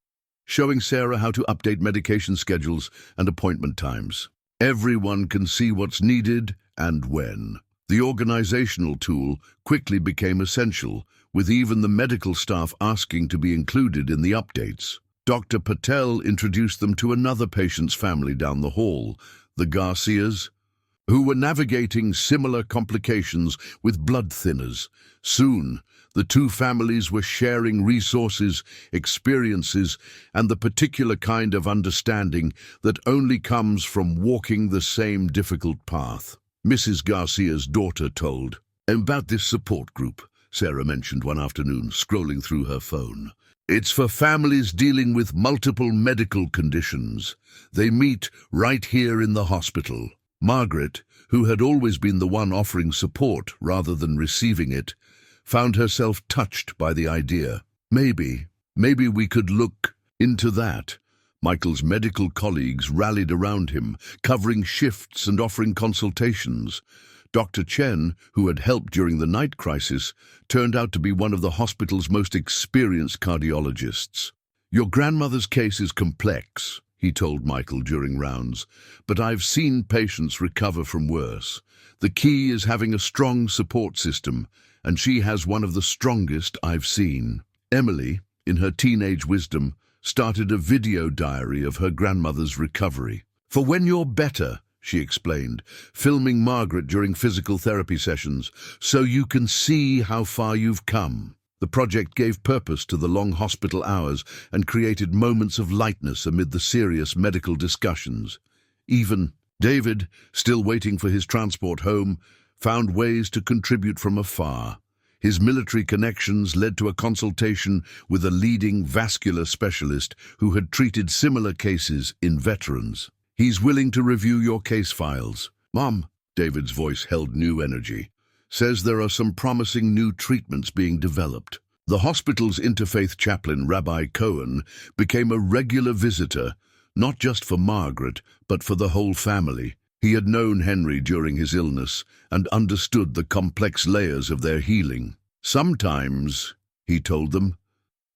S1: showing Sarah how to update medication schedules and appointment times. Everyone can see what's needed and when. The organizational tool quickly became essential, with even the medical staff asking to be included in the updates. Dr. Patel introduced them to another patient's family down the hall, the Garcias, who were navigating similar complications with blood thinners. Soon, the two families were sharing resources, experiences, and the particular kind of understanding that only comes from walking the same difficult path. Mrs. Garcia's daughter told. About this support group, Sarah mentioned one afternoon, scrolling through her phone. It's for families dealing with multiple medical conditions. They meet right here in the hospital. Margaret, who had always been the one offering support rather than receiving it, found herself touched by the idea. Maybe we could look into that. Michael's medical colleagues rallied around him, covering shifts and offering consultations. Dr. Chen, who had helped during the night crisis, turned out to be one of the hospital's most experienced cardiologists. Your grandmother's case is complex, he told Michael during rounds, but I've seen patients recover from worse. The key is having a strong support system, and she has one of the strongest I've seen. Emily, in her teenage wisdom, started a video diary of her grandmother's recovery. For when you're better, she explained, filming Margaret during physical therapy sessions, so you can see how far you've come. The project gave purpose to the long hospital hours and created moments of lightness amid the serious medical discussions. Even David, still waiting for his transport home, found ways to contribute from afar. His military connections led to a consultation with a leading vascular specialist who had treated similar cases in veterans. He's willing to review your case files. Mom, David's voice held new energy, says there are some promising new treatments being developed. The hospital's interfaith chaplain, Rabbi Cohen, became a regular visitor, not just for Margaret, but for the whole family. He had known Henry during his illness and understood the complex layers of their healing. Sometimes, he told them,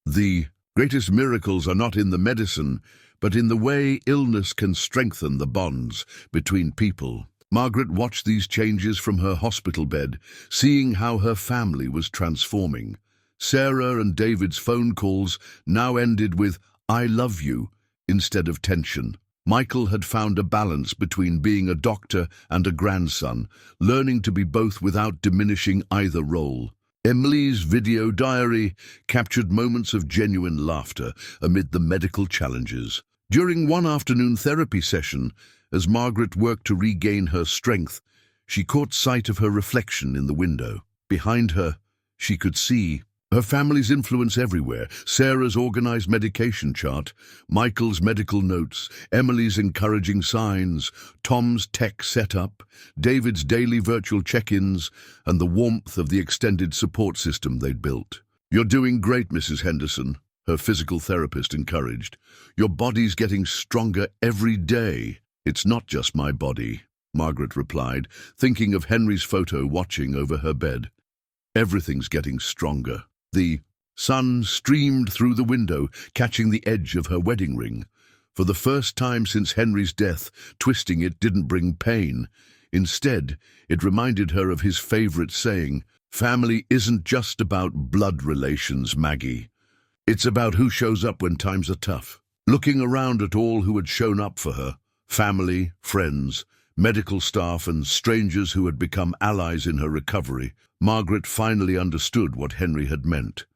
S1: the greatest miracles are not in the medicine, but in the way illness can strengthen the bonds between people. Margaret watched these changes from her hospital bed, seeing how her family was transforming. Sarah and David's phone calls now ended with, "I love you," instead of tension. Michael had found a balance between being a doctor and a grandson, learning to be both without diminishing either role. Emily's video diary captured moments of genuine laughter amid the medical challenges. During one afternoon therapy session, as Margaret worked to regain her strength, she caught sight of her reflection in the window. Behind her, she could see her family's influence everywhere: Sarah's organized medication chart, Michael's medical notes, Emily's encouraging signs, Tom's tech setup, David's daily virtual check-ins, and the warmth of the extended support system they'd built. "You're doing great, Mrs. Henderson," her physical therapist encouraged. "Your body's getting stronger every day." "It's not just my body," Margaret replied, thinking of Henry's photo watching over her bed. "Everything's getting stronger." The sun streamed through the window, catching the edge of her wedding ring. For the first time since Henry's death, twisting it didn't bring pain. Instead, it reminded her of his favorite saying, "Family isn't just about blood relations, Maggie. It's about who shows up when times are tough." Looking around at all who had shown up for her, family, friends, medical staff, and strangers who had become allies in her recovery, Margaret finally understood what Henry had meant.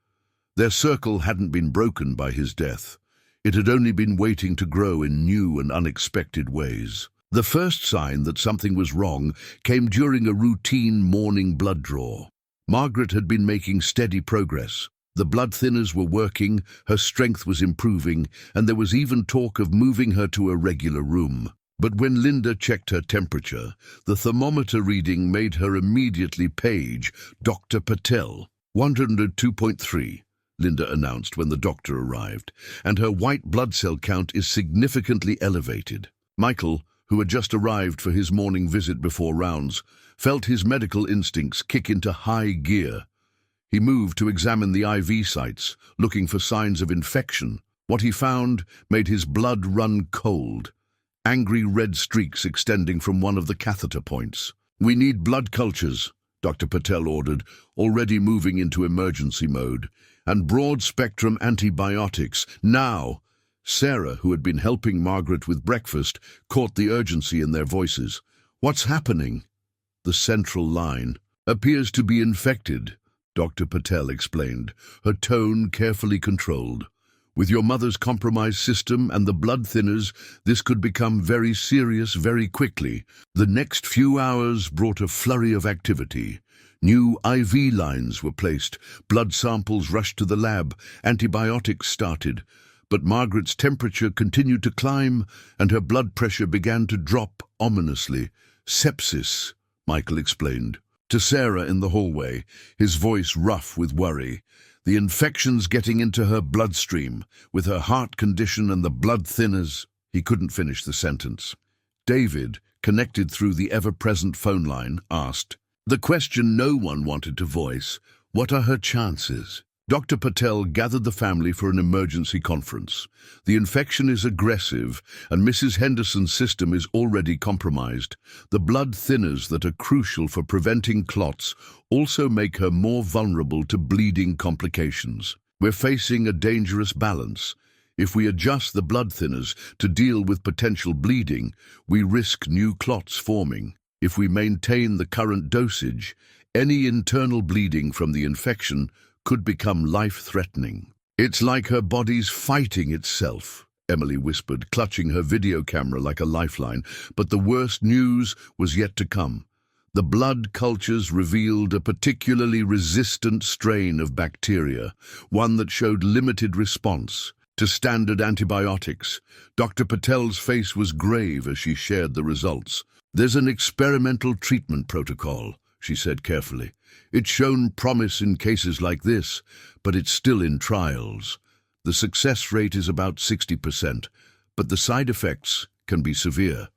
S1: Their circle hadn't been broken by his death. It had only been waiting to grow in new and unexpected ways. The first sign that something was wrong came during a routine morning blood draw. Margaret had been making steady progress, The blood thinners were working, her strength was improving, and there was even talk of moving her to a regular room. But when Linda checked her temperature, the thermometer reading made her immediately page Dr. Patel. 102.3, Linda announced when the doctor arrived, and her white blood cell count is significantly elevated. Michael, who had just arrived for his morning visit before rounds, felt his medical instincts kick into high gear. He moved to examine the IV sites, looking for signs of infection. What he found made his blood run cold, angry red streaks extending from one of the catheter points. "We need blood cultures," Dr. Patel ordered, already moving into emergency mode, "and broad-spectrum antibiotics, now." Sarah, who had been helping Margaret with breakfast, caught the urgency in their voices. "What's happening?" "The central line appears to be infected," Dr. Patel explained, her tone carefully controlled. "With your mother's compromised system and the blood thinners, this could become very serious very quickly." The next few hours brought a flurry of activity. New IV lines were placed, blood samples rushed to the lab, antibiotics started. But Margaret's temperature continued to climb, and her blood pressure began to drop ominously. "Sepsis," Michael explained to Sarah in the hallway, his voice rough with worry. "The infection's getting into her bloodstream. With her heart condition and the blood thinners." He couldn't finish the sentence. David, connected through the ever-present phone line, asked, the question no one wanted to voice, "What are her chances?" Dr. Patel gathered the family for an emergency conference. "The infection is aggressive, and Mrs. Henderson's system is already compromised. The blood thinners that are crucial for preventing clots also make her more vulnerable to bleeding complications. We're facing a dangerous balance. If we adjust the blood thinners to deal with potential bleeding, we risk new clots forming. If we maintain the current dosage, any internal bleeding from the infection could become life-threatening." "It's like her body's fighting itself," Emily whispered, clutching her video camera like a lifeline. But the worst news was yet to come. The blood cultures revealed a particularly resistant strain of bacteria, one that showed limited response to standard antibiotics. Dr. Patel's face was grave as she shared the results. "There's an experimental treatment protocol," she said carefully. "It's shown promise in cases like this, but it's still in trials. The success rate is about 60%, but the side effects can be severe.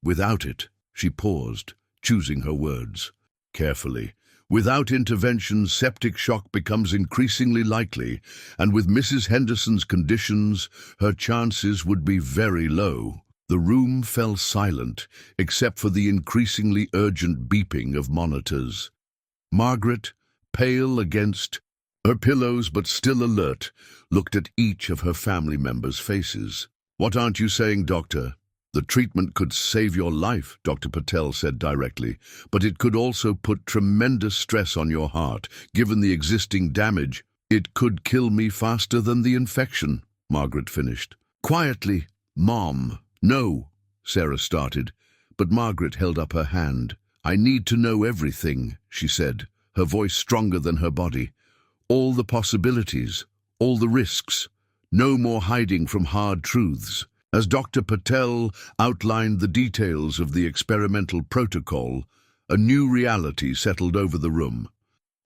S1: Without it," she paused, choosing her words carefully, "without intervention, septic shock becomes increasingly likely, and with Mrs. Henderson's conditions, her chances would be very low." The room fell silent, except for the increasingly urgent beeping of monitors. Margaret, pale against her pillows but still alert, looked at each of her family members' faces. "What aren't you saying, doctor?" "The treatment could save your life," Dr. Patel said directly, "but it could also put tremendous stress on your heart, given the existing damage." "It could kill me faster than the infection," Margaret finished. "Quietly, Mom." "No," Sarah started, but Margaret held up her hand. "I need to know everything," she said, her voice stronger than her body. "All the possibilities, all the risks. No more hiding from hard truths." As Dr. Patel outlined the details of the experimental protocol, a new reality settled over the room.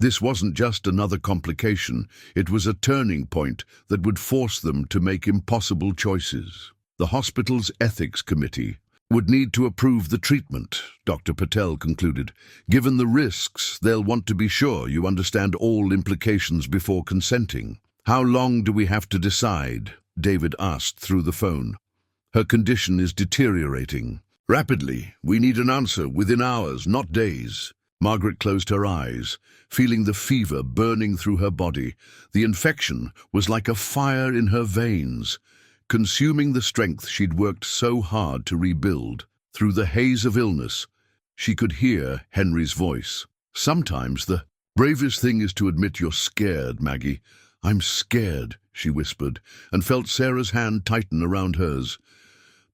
S1: This wasn't just another complication, it was a turning point that would force them to make impossible choices. The hospital's ethics committee would need to approve the treatment, Dr. Patel concluded. "Given the risks, they'll want to be sure you understand all implications before consenting." "How long do we have to decide?" David asked through the phone. "Her condition is deteriorating rapidly. We need an answer within hours, not days." Margaret closed her eyes, feeling the fever burning through her body. The infection was like a fire in her veins, consuming the strength she'd worked so hard to rebuild. Through the haze of illness, she could hear Henry's voice. "Sometimes the bravest thing is to admit you're scared, Maggie." "I'm scared," she whispered, and felt Sarah's hand tighten around hers.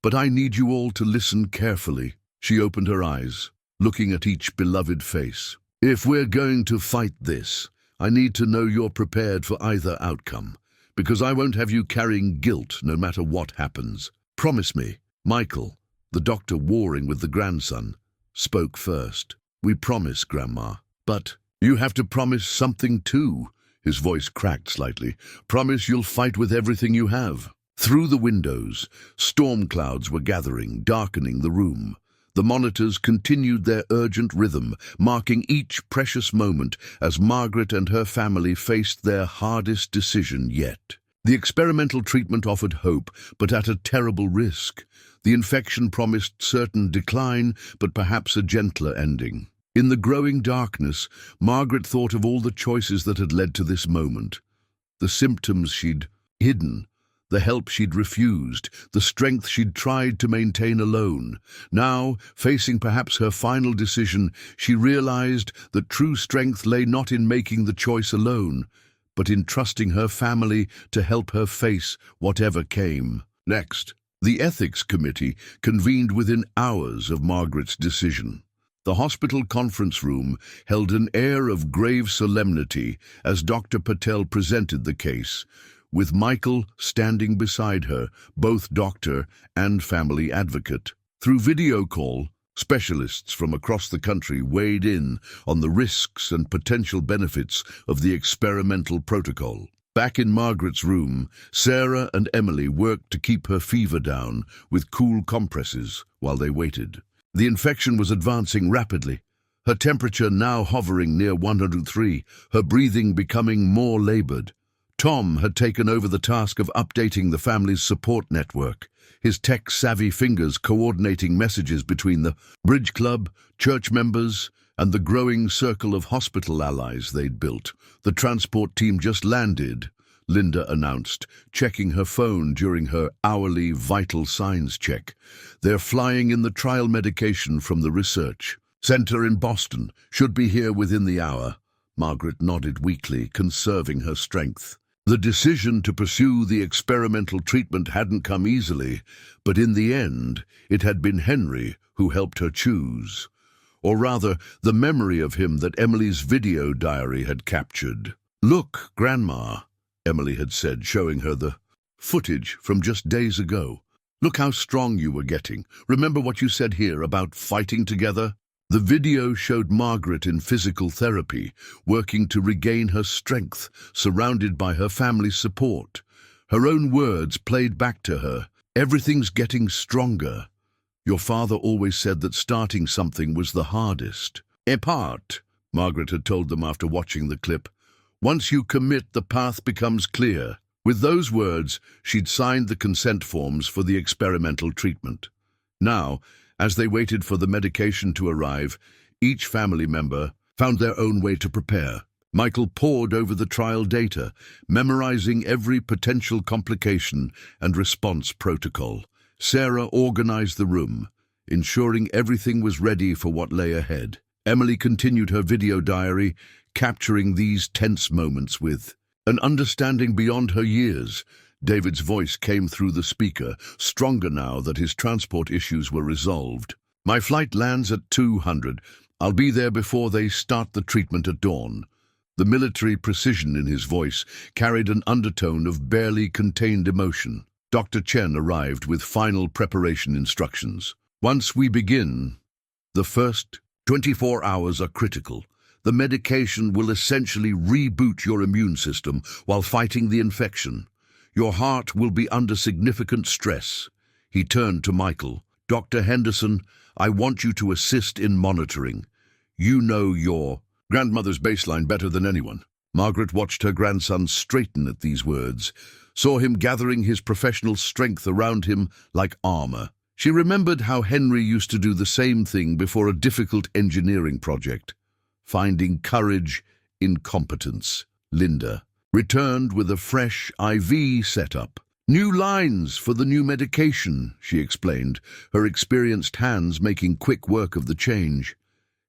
S1: "But I need you all to listen carefully." She opened her eyes, looking at each beloved face. "If we're going to fight this, I need to know you're prepared for either outcome, because I won't have you carrying guilt no matter what happens. Promise me." Michael, the doctor warring with the grandson, spoke first. "We promise, Grandma. But you have to promise something too." His voice cracked slightly. "Promise you'll fight with everything you have." Through the windows, storm clouds were gathering, darkening the room. The monitors continued their urgent rhythm, marking each precious moment as Margaret and her family faced their hardest decision yet. The experimental treatment offered hope, but at a terrible risk. The infection promised certain decline, but perhaps a gentler ending. In the growing darkness, Margaret thought of all the choices that had led to this moment. The symptoms she'd hidden, the help she'd refused, the strength she'd tried to maintain alone. Now, facing perhaps her final decision, she realized that true strength lay not in making the choice alone, but in trusting her family to help her face whatever came. Next, the ethics committee convened within hours of Margaret's decision. The hospital conference room held an air of grave solemnity as Dr. Patel presented the case, with Michael standing beside her, both doctor and family advocate. Through video call, specialists from across the country weighed in on the risks and potential benefits of the experimental protocol. Back in Margaret's room, Sarah and Emily worked to keep her fever down with cool compresses while they waited. The infection was advancing rapidly, her temperature now hovering near 103, her breathing becoming more labored. Tom had taken over the task of updating the family's support network, his tech-savvy fingers coordinating messages between the bridge club, church members, and the growing circle of hospital allies they'd built. "The transport team just landed," Linda announced, checking her phone during her hourly vital signs check. "They're flying in the trial medication from the research center in Boston. Should be here within the hour." Margaret nodded weakly, conserving her strength. The decision to pursue the experimental treatment hadn't come easily, but in the end, it had been Henry who helped her choose. Or rather, the memory of him that Emily's video diary had captured. "Look, Grandma," Emily had said, showing her the footage from just days ago. "Look how strong you were getting. Remember what you said here about fighting together?" The video showed Margaret in physical therapy, working to regain her strength, surrounded by her family's support. Her own words played back to her. "Everything's getting stronger. Your father always said that starting something was the hardest." "Apart," Margaret had told them after watching the clip. "Once you commit, the path becomes clear." With those words, she'd signed the consent forms for the experimental treatment. Now, as they waited for the medication to arrive, each family member found their own way to prepare. Michael pored over the trial data, memorizing every potential complication and response protocol. Sarah organized the room, ensuring everything was ready for what lay ahead. Emily continued her video diary, capturing these tense moments with an understanding beyond her years. David's voice came through the speaker, stronger now that his transport issues were resolved. "My flight lands at 200. I'll be there before they start the treatment at dawn." The military precision in his voice carried an undertone of barely contained emotion. Dr. Chen arrived with final preparation instructions. "Once we begin, the first 24 hours are critical. The medication will essentially reboot your immune system while fighting the infection. Your heart will be under significant stress." He turned to Michael. "Dr. Henderson, I want you to assist in monitoring. You know your grandmother's baseline better than anyone." Margaret watched her grandson straighten at these words, saw him gathering his professional strength around him like armor. She remembered how Henry used to do the same thing before a difficult engineering project, finding courage in competence. Linda returned with a fresh IV setup. "New lines for the new medication," she explained, her experienced hands making quick work of the change.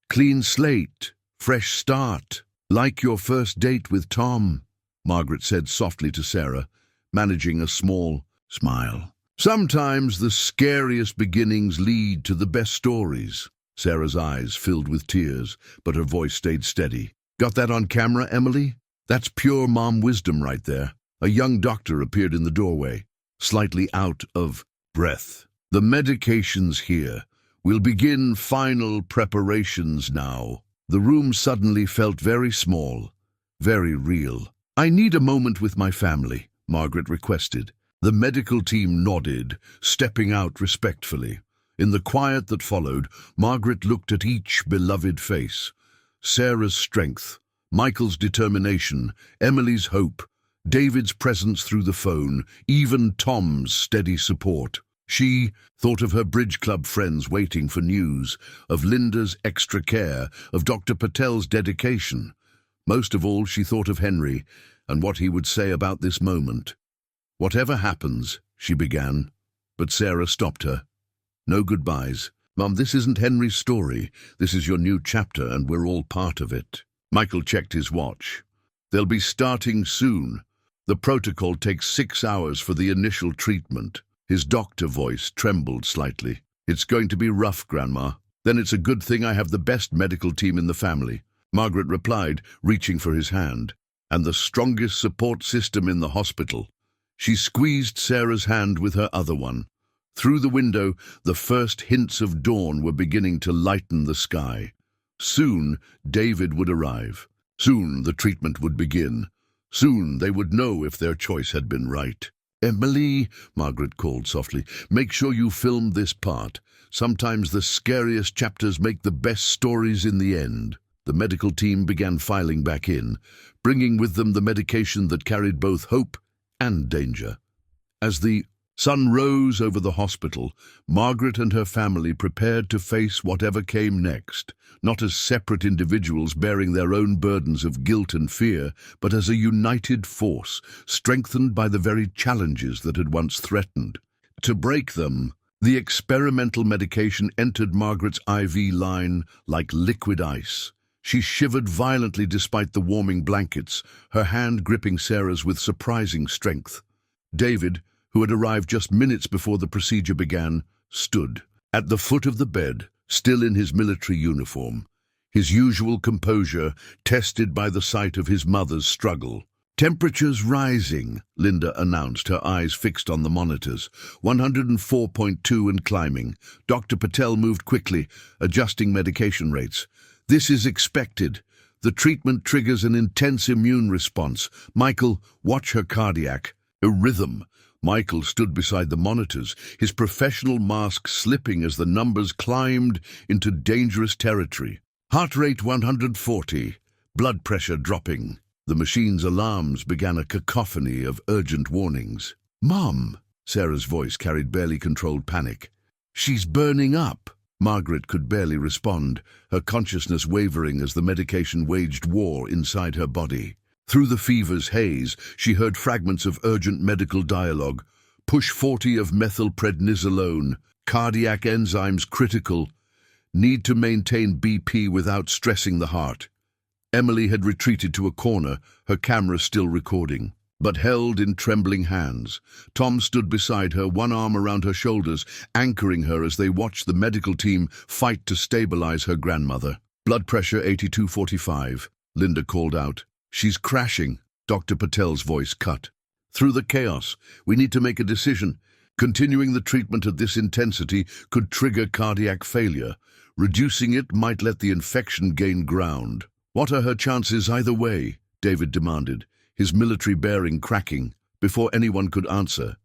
S1: "Clean slate, fresh start, like your first date with Tom," Margaret said softly to Sarah, managing a small smile. "Sometimes the scariest beginnings lead to the best stories." Sarah's eyes filled with tears, but her voice stayed steady. Got that on camera, Emily? That's pure mom wisdom right there. A young doctor appeared in the doorway, slightly out of breath. The medication's here. We'll begin final preparations now. The room suddenly felt very small, very real. I need a moment with my family, Margaret requested. The medical team nodded, stepping out respectfully. In the quiet that followed, Margaret looked at each beloved face. Sarah's strength, Michael's determination, Emily's hope, David's presence through the phone, even Tom's steady support. She thought of her bridge club friends waiting for news, of Linda's extra care, of Dr. Patel's dedication. Most of all, she thought of Henry and what he would say about this moment. "Whatever happens," she began, but Sarah stopped her. "No goodbyes. Mum, this isn't Henry's story. This is your new chapter, and we're all part of it." Michael checked his watch. "They'll be starting soon. The protocol takes 6 hours for the initial treatment." His doctor voice trembled slightly. "It's going to be rough, Grandma. Then it's a good thing I have the best medical team in the family," Margaret replied, reaching for his hand. "And the strongest support system in the hospital." She squeezed Sarah's hand with her other one. Through the window, the first hints of dawn were beginning to lighten the sky. Soon, David would arrive. Soon, the treatment would begin. Soon, they would know if their choice had been right. "Emily," Margaret called softly, "make sure you film this part. Sometimes the scariest chapters make the best stories in the end." The medical team began filing back in, bringing with them the medication that carried both hope and danger. As the sun rose over the hospital, Margaret and her family prepared to face whatever came next, not as separate individuals bearing their own burdens of guilt and fear, but as a united force, strengthened by the very challenges that had once threatened. To break them, the experimental medication entered Margaret's IV line like liquid ice. She shivered violently despite the warming blankets, her hand gripping Sarah's with surprising strength. David, who had arrived just minutes before the procedure began, stood at the foot of the bed, still in his military uniform, his usual composure tested by the sight of his mother's struggle. "Temperature's rising," Linda announced, her eyes fixed on the monitors. 104.2 and climbing. Dr. Patel moved quickly, adjusting medication rates. "This is expected. The treatment triggers an intense immune response. Michael, watch her cardiac. A rhythm." Michael stood beside the monitors, his professional mask slipping as the numbers climbed into dangerous territory. Heart rate 140, blood pressure dropping. The machine's alarms began a cacophony of urgent warnings. "Mom," Sarah's voice carried barely controlled panic. "She's burning up." Margaret could barely respond, her consciousness wavering as the medication waged war inside her body. Through the fever's haze, she heard fragments of urgent medical dialogue. "Push 40 of methylprednisolone. Cardiac enzymes critical. Need to maintain BP without stressing the heart." Emily had retreated to a corner, her camera still recording, but held in trembling hands. Tom stood beside her, one arm around her shoulders, anchoring her as they watched the medical team fight to stabilize her grandmother. "Blood pressure 82/45, Linda called out. "She's crashing," Dr. Patel's voice cut. "Through the chaos, we need to make a decision. Continuing the treatment at this intensity could trigger cardiac failure. Reducing it might let the infection gain ground." "What are her chances either way?" David demanded, his military bearing cracking. Before anyone could answer,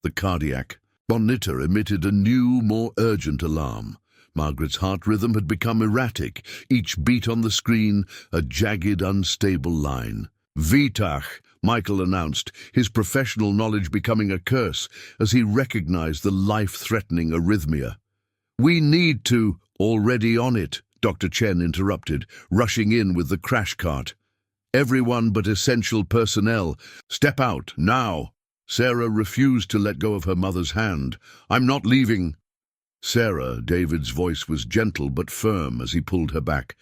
S1: the cardiac monitor emitted a new, more urgent alarm. Margaret's heart rhythm had become erratic, each beat on the screen a jagged, unstable line. "Vitach," Michael announced, his professional knowledge becoming a curse as he recognized the life-threatening arrhythmia. "We need to—" "Already on it," Dr. Chen interrupted, rushing in with the crash cart. "Everyone but essential personnel. Step out, now." Sarah refused to let go of her mother's hand. "I'm not leaving." "Sarah," David's voice was gentle but firm as he pulled her back.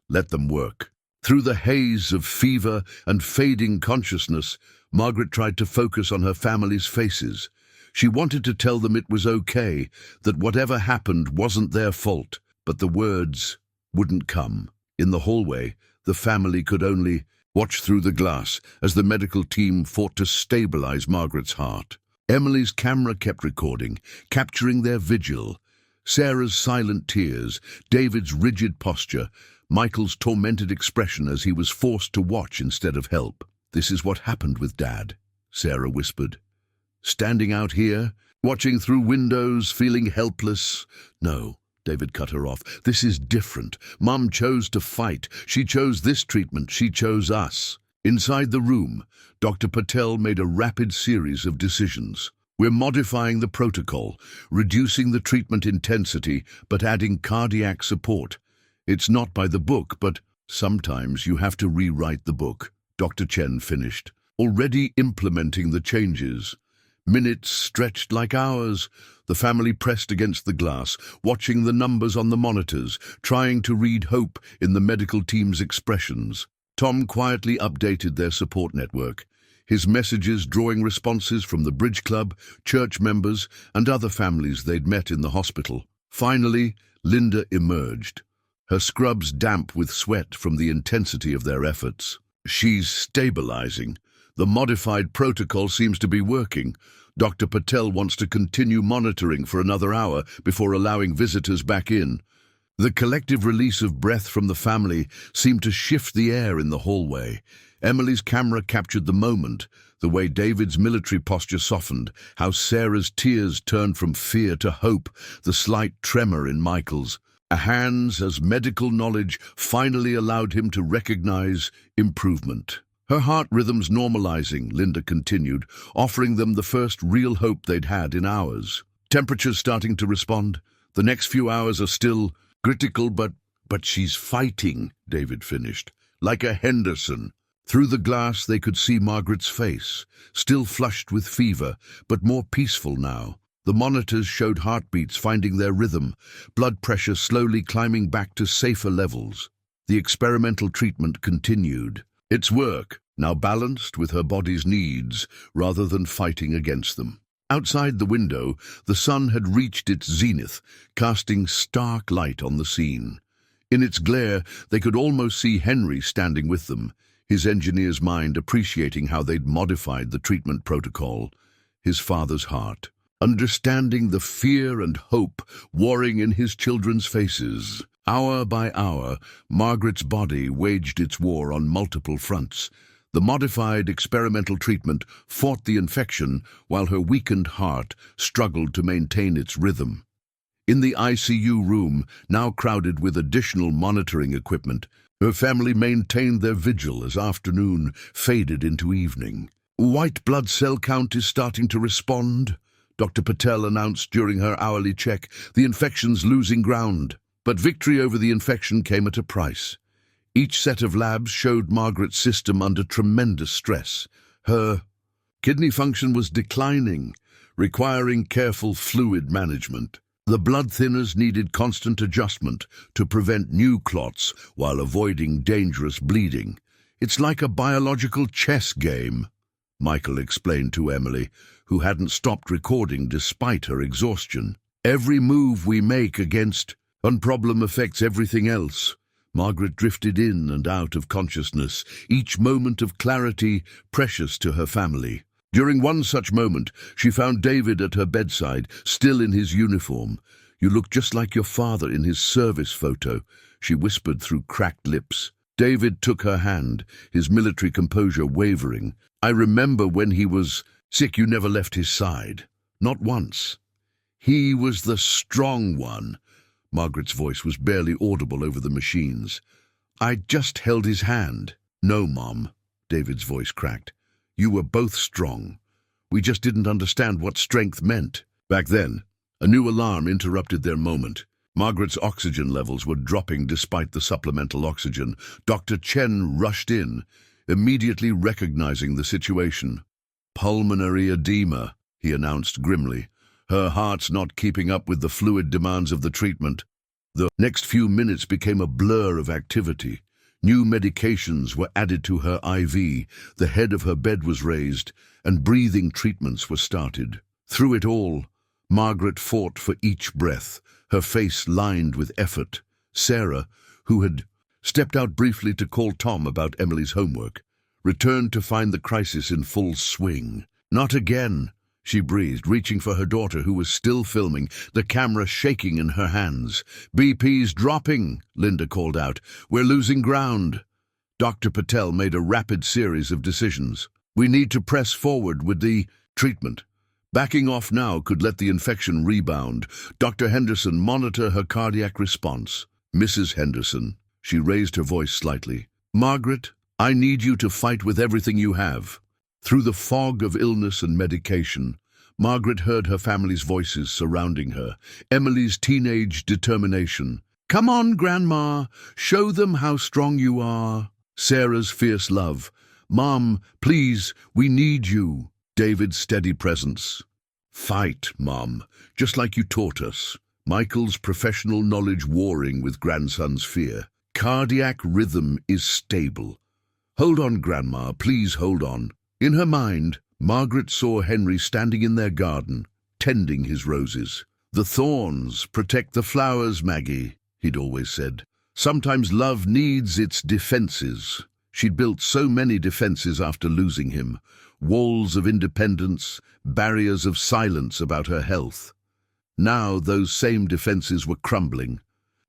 S1: "Let them work." Through the haze of fever and fading consciousness, Margaret tried to focus on her family's faces. She wanted to tell them it was okay, that whatever happened wasn't their fault, but the words wouldn't come. In the hallway, The family could only watch through the glass as the medical team fought to stabilize Margaret's heart. Emily's camera kept recording, capturing their vigil. Sarah's silent tears, David's rigid posture, Michael's tormented expression as he was forced to watch instead of help. "This is what happened with Dad," Sarah whispered. "Standing out here, watching through windows, feeling helpless." "No," David cut her off. "This is different. Mum chose to fight. She chose this treatment. She chose us." Inside the room, Dr. Patel made a rapid series of decisions. "We're modifying the protocol, reducing the treatment intensity, but adding cardiac support. It's not by the book, but sometimes you have to rewrite the book," Dr. Chen finished, already implementing the changes. Minutes stretched like hours. The family pressed against the glass, watching the numbers on the monitors, trying to read hope in the medical team's expressions. Tom quietly updated their support network, his messages drawing responses from the Bridge Club, church members, and other families they'd met in the hospital. Finally, Linda emerged, her scrubs damp with sweat from the intensity of their efforts. "She's stabilizing. The modified protocol seems to be working. Dr. Patel wants to continue monitoring for another hour before allowing visitors back in." The collective release of breath from the family seemed to shift the air in the hallway. Emily's camera captured the moment, the way David's military posture softened, how Sarah's tears turned from fear to hope, the slight tremor in Michael's. Hands as medical knowledge finally allowed him to recognize improvement. Her heart rhythms normalizing, Linda continued, offering them the first real hope they'd had in hours. Temperatures starting to respond. "The next few hours are still critical, but she's fighting," David finished, "like a Henderson." Through the glass they could see Margaret's face, still flushed with fever, but more peaceful now. The monitors showed heartbeats finding their rhythm, blood pressure slowly climbing back to safer levels. The experimental treatment continued. Its work, now balanced with her body's needs, rather than fighting against them. Outside the window, the sun had reached its zenith, casting stark light on the scene. In its glare, they could almost see Henry standing with them, his engineer's mind appreciating how they'd modified the treatment protocol. His father's heart, understanding the fear and hope warring in his children's faces. Hour by hour, Margaret's body waged its war on multiple fronts. The modified experimental treatment fought the infection while her weakened heart struggled to maintain its rhythm. In the ICU room, now crowded with additional monitoring equipment, her family maintained their vigil as afternoon faded into evening. "White blood cell count is starting to respond," Dr. Patel announced during her hourly check. "The infection's losing ground." But victory over the infection came at a price. Each set of labs showed Margaret's system under tremendous stress. Her kidney function was declining, requiring careful fluid management. The blood thinners needed constant adjustment to prevent new clots while avoiding dangerous bleeding. "It's like a biological chess game," Michael explained to Emily, who hadn't stopped recording despite her exhaustion. "Every move we make against one problem affects everything else." Margaret drifted in and out of consciousness, each moment of clarity precious to her family. During one such moment, she found David at her bedside, still in his uniform. "You look just like your father in his service photo," she whispered through cracked lips. David took her hand, his military composure wavering. "I remember when he was sick, you never left his side. Not once. He was the strong one." Margaret's voice was barely audible over the machines. "I just held his hand." "No, Mom," David's voice cracked. "You were both strong. We just didn't understand what strength meant." Back then, a new alarm interrupted their moment. Margaret's oxygen levels were dropping despite the supplemental oxygen. Dr. Chen rushed in, immediately recognizing the situation. "Pulmonary edema," he announced grimly. Her heart's not keeping up with the fluid demands of the treatment. The next few minutes became a blur of activity. New medications were added to her IV, the head of her bed was raised, and breathing treatments were started. Through it all, Margaret fought for each breath, her face lined with effort. Sarah, who had stepped out briefly to call Tom about Emily's homework, returned to find the crisis in full swing. "Not again," she breathed, reaching for her daughter who was still filming, the camera shaking in her hands. "BP's dropping," Linda called out. "We're losing ground." Dr. Patel made a rapid series of decisions. "We need to press forward with the treatment. Backing off now could let the infection rebound. Dr. Henderson, monitor her cardiac response." "Mrs. Henderson," she raised her voice slightly. "Margaret, I need you to fight with everything you have." Through the fog of illness and medication, Margaret heard her family's voices surrounding her. Emily's teenage determination. "Come on, Grandma, show them how strong you are." Sarah's fierce love. "Mom, please, we need you." David's steady presence. "Fight, Mom, just like you taught us." Michael's professional knowledge warring with grandson's fear. "Cardiac rhythm is stable. Hold on, Grandma, please hold on." In her mind, Margaret saw Henry standing in their garden, tending his roses. "The thorns protect the flowers, Maggie," he'd always said. "Sometimes love needs its defenses." She'd built so many defenses after losing him. Walls of independence, barriers of silence about her health. Now those same defenses were crumbling.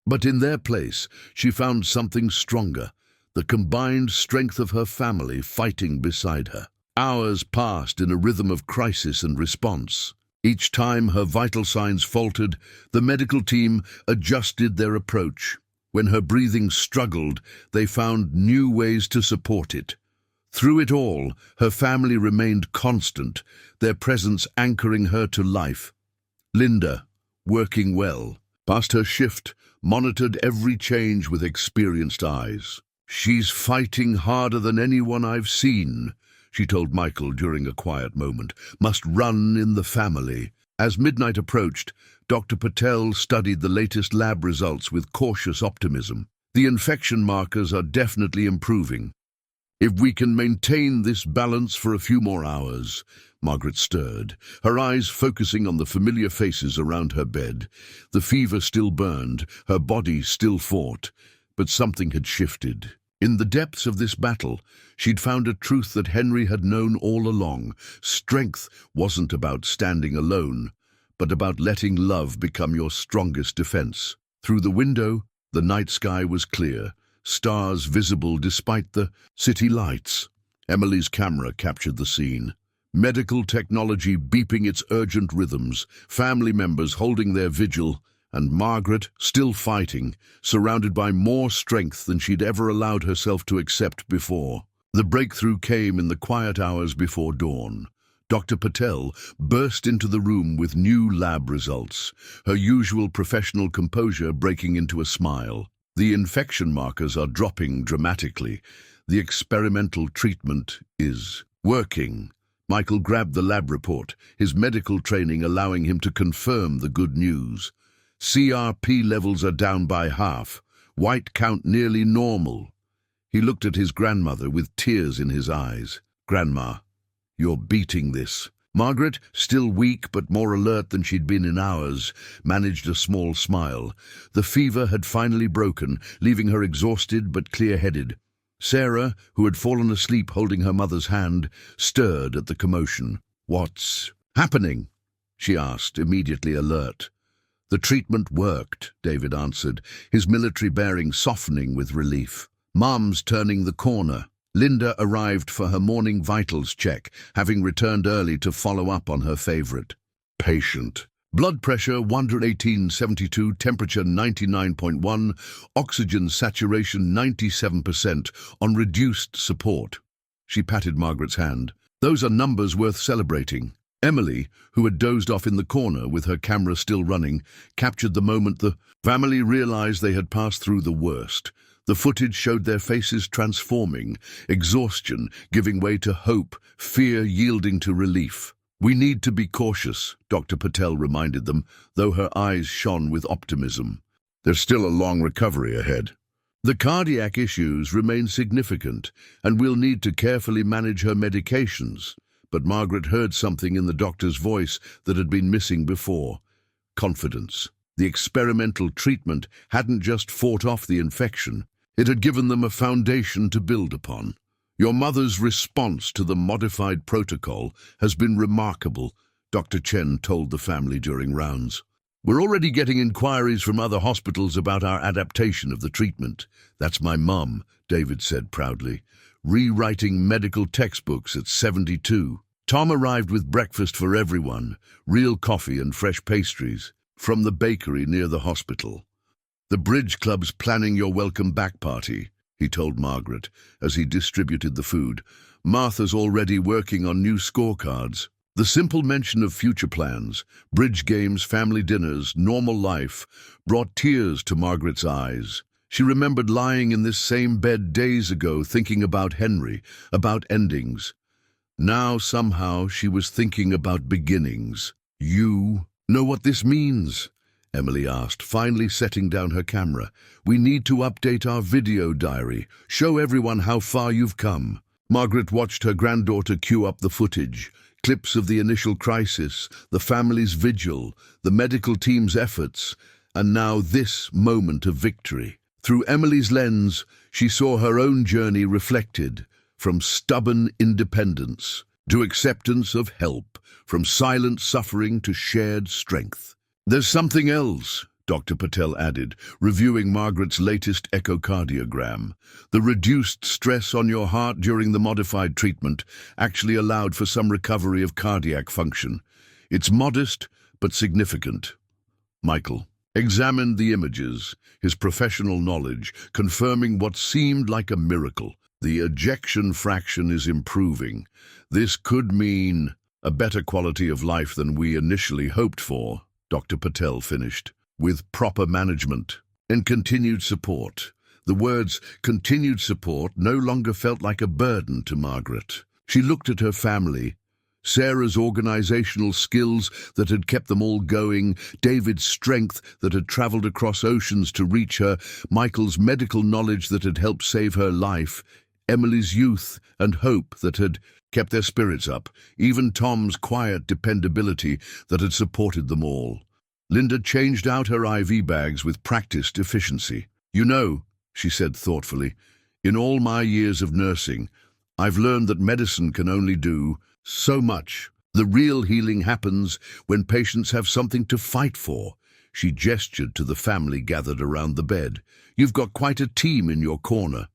S1: But in their place, she found something stronger, the combined strength of her family fighting beside her. Hours passed in a rhythm of crisis and response. Each time her vital signs faltered, the medical team adjusted their approach. When her breathing struggled, they found new ways to support it. Through it all, her family remained constant, their presence anchoring her to life. Linda, working well, past her shift, monitored every change with experienced eyes. "She's fighting harder than anyone I've seen," she told Michael during a quiet moment. "Must run in the family." As midnight approached, Dr. Patel studied the latest lab results with cautious optimism. "The infection markers are definitely improving. If we can maintain this balance for a few more hours." Margaret stirred, her eyes focusing on the familiar faces around her bed. The fever still burned, her body still fought, but something had shifted. In the depths of this battle, she'd found a truth that Henry had known all along. Strength wasn't about standing alone, but about letting love become your strongest defense. Through the window, the night sky was clear, stars visible despite the city lights. Emily's camera captured the scene. Medical technology beeping its urgent rhythms, family members holding their vigil, and Margaret still fighting, surrounded by more strength than she'd ever allowed herself to accept before. The breakthrough came in the quiet hours before dawn. Dr. Patel burst into the room with new lab results, her usual professional composure breaking into a smile. "The infection markers are dropping dramatically. The experimental treatment is working." Michael grabbed the lab report, his medical training allowing him to confirm the good news. "CRP levels are down by half, white count nearly normal." He looked at his grandmother with tears in his eyes. "Grandma, you're beating this." Margaret, still weak but more alert than she'd been in hours, managed a small smile. The fever had finally broken, leaving her exhausted but clear-headed. Sarah, who had fallen asleep holding her mother's hand, stirred at the commotion. "What's happening?" she asked, immediately alert. "The treatment worked," David answered, his military bearing softening with relief. "Mom's turning the corner." Linda arrived for her morning vitals check, having returned early to follow up on her favorite patient. Blood pressure 118/72, temperature 99.1, oxygen saturation 97%, on reduced support. She patted Margaret's hand. "Those are numbers worth celebrating." Emily, who had dozed off in the corner with her camera still running, captured the moment the family realized they had passed through the worst. The footage showed their faces transforming, exhaustion giving way to hope, fear yielding to relief. "We need to be cautious," Dr. Patel reminded them, though her eyes shone with optimism. "There's still a long recovery ahead. The cardiac issues remain significant, and we'll need to carefully manage her medications." But Margaret heard something in the doctor's voice that had been missing before. Confidence. The experimental treatment hadn't just fought off the infection, It had given them a foundation to build upon. Your mother's response to the modified protocol has been remarkable, Dr. Chen told the family during rounds. We're already getting inquiries from other hospitals about our adaptation of the treatment. That's my mum, David said proudly, rewriting medical textbooks at 72. Tom arrived with breakfast for everyone, real coffee and fresh pastries, from the bakery near the hospital. The Bridge Club's planning your welcome back party, he told Margaret as he distributed the food. Martha's already working on new scorecards. The simple mention of future plans, bridge games, family dinners, normal life, brought tears to Margaret's eyes. She remembered lying in this same bed days ago thinking about Henry, about endings. Now somehow she was thinking about beginnings. You know what this means? Emily asked, finally setting down her camera. We need to update our video diary, show everyone how far you've come. Margaret watched her granddaughter cue up the footage. Clips of the initial crisis, the family's vigil, the medical team's efforts, and now this moment of victory. Through Emily's lens, she saw her own journey reflected, from stubborn independence to acceptance of help, from silent suffering to shared strength. There's something else, Dr. Patel added, reviewing Margaret's latest echocardiogram. The reduced stress on your heart during the modified treatment actually allowed for some recovery of cardiac function. It's modest, but significant. Michael examined the images, his professional knowledge confirming what seemed like a miracle. The ejection fraction is improving. This could mean a better quality of life than we initially hoped for, Dr. Patel finished. With proper management and continued support. The words continued support no longer felt like a burden to Margaret. She looked at her family, Sarah's organizational skills that had kept them all going, David's strength that had traveled across oceans to reach her, Michael's medical knowledge that had helped save her life, Emily's youth and hope that had kept their spirits up, even Tom's quiet dependability that had supported them all. Linda changed out her IV bags with practiced efficiency. You know, she said thoughtfully, in all my years of nursing, I've learned that medicine can only do so much. The real healing happens when patients have something to fight for. She gestured to the family gathered around the bed. You've got quite a team in your corner.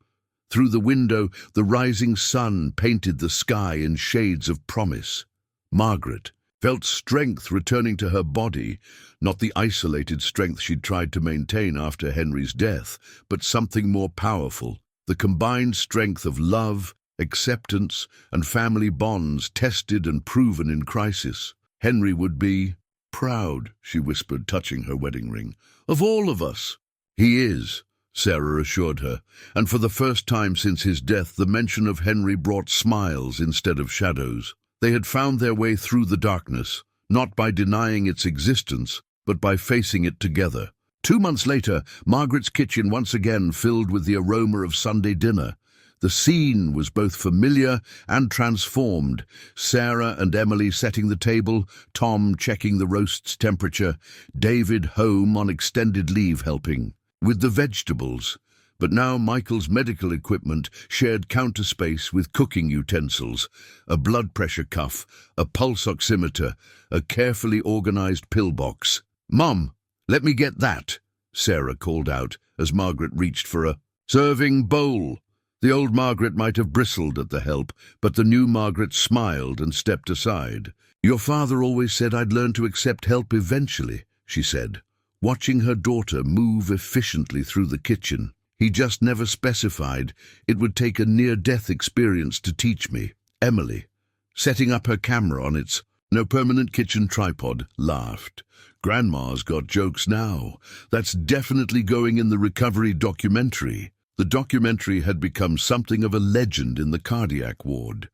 S1: Through the window, the rising sun painted the sky in shades of promise. Margaret felt strength returning to her body, not the isolated strength she'd tried to maintain after Henry's death, but something more powerful, the combined strength of love, acceptance, and family bonds tested and proven in crisis. Henry would be proud, she whispered, touching her wedding ring, of all of us. He is, Sarah assured her, and for the first time since his death, the mention of Henry brought smiles instead of shadows. They had found their way through the darkness, not by denying its existence, but by facing it together. 2 months later, Margaret's kitchen once again filled with the aroma of Sunday dinner. The scene was both familiar and transformed. Sarah and Emily setting the table, Tom checking the roast's temperature, David home on extended leave helping with the vegetables. But now Michael's medical equipment shared counter space with cooking utensils, a blood pressure cuff, a pulse oximeter, a carefully organized pill box. "Mum, let me get that," Sarah called out as Margaret reached for a serving bowl. The old Margaret might have bristled at the help, but the new Margaret smiled and stepped aside. "Your father always said I'd learn to accept help eventually," she said, watching her daughter move efficiently through the kitchen. "He just never specified it would take a near-death experience to teach me." Emily, setting up her camera on its no permanent kitchen tripod, laughed. "Grandma's got jokes now. That's definitely going in the recovery documentary." The documentary had become something of a legend in the cardiac ward.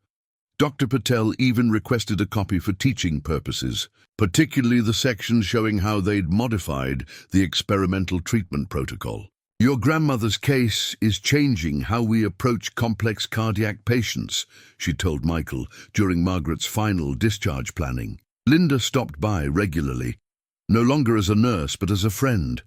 S1: Dr. Patel even requested a copy for teaching purposes, particularly the section showing how they'd modified the experimental treatment protocol. "Your grandmother's case is changing how we approach complex cardiac patients," she told Michael during Margaret's final discharge planning. Linda stopped by regularly, no longer as a nurse but as a friend.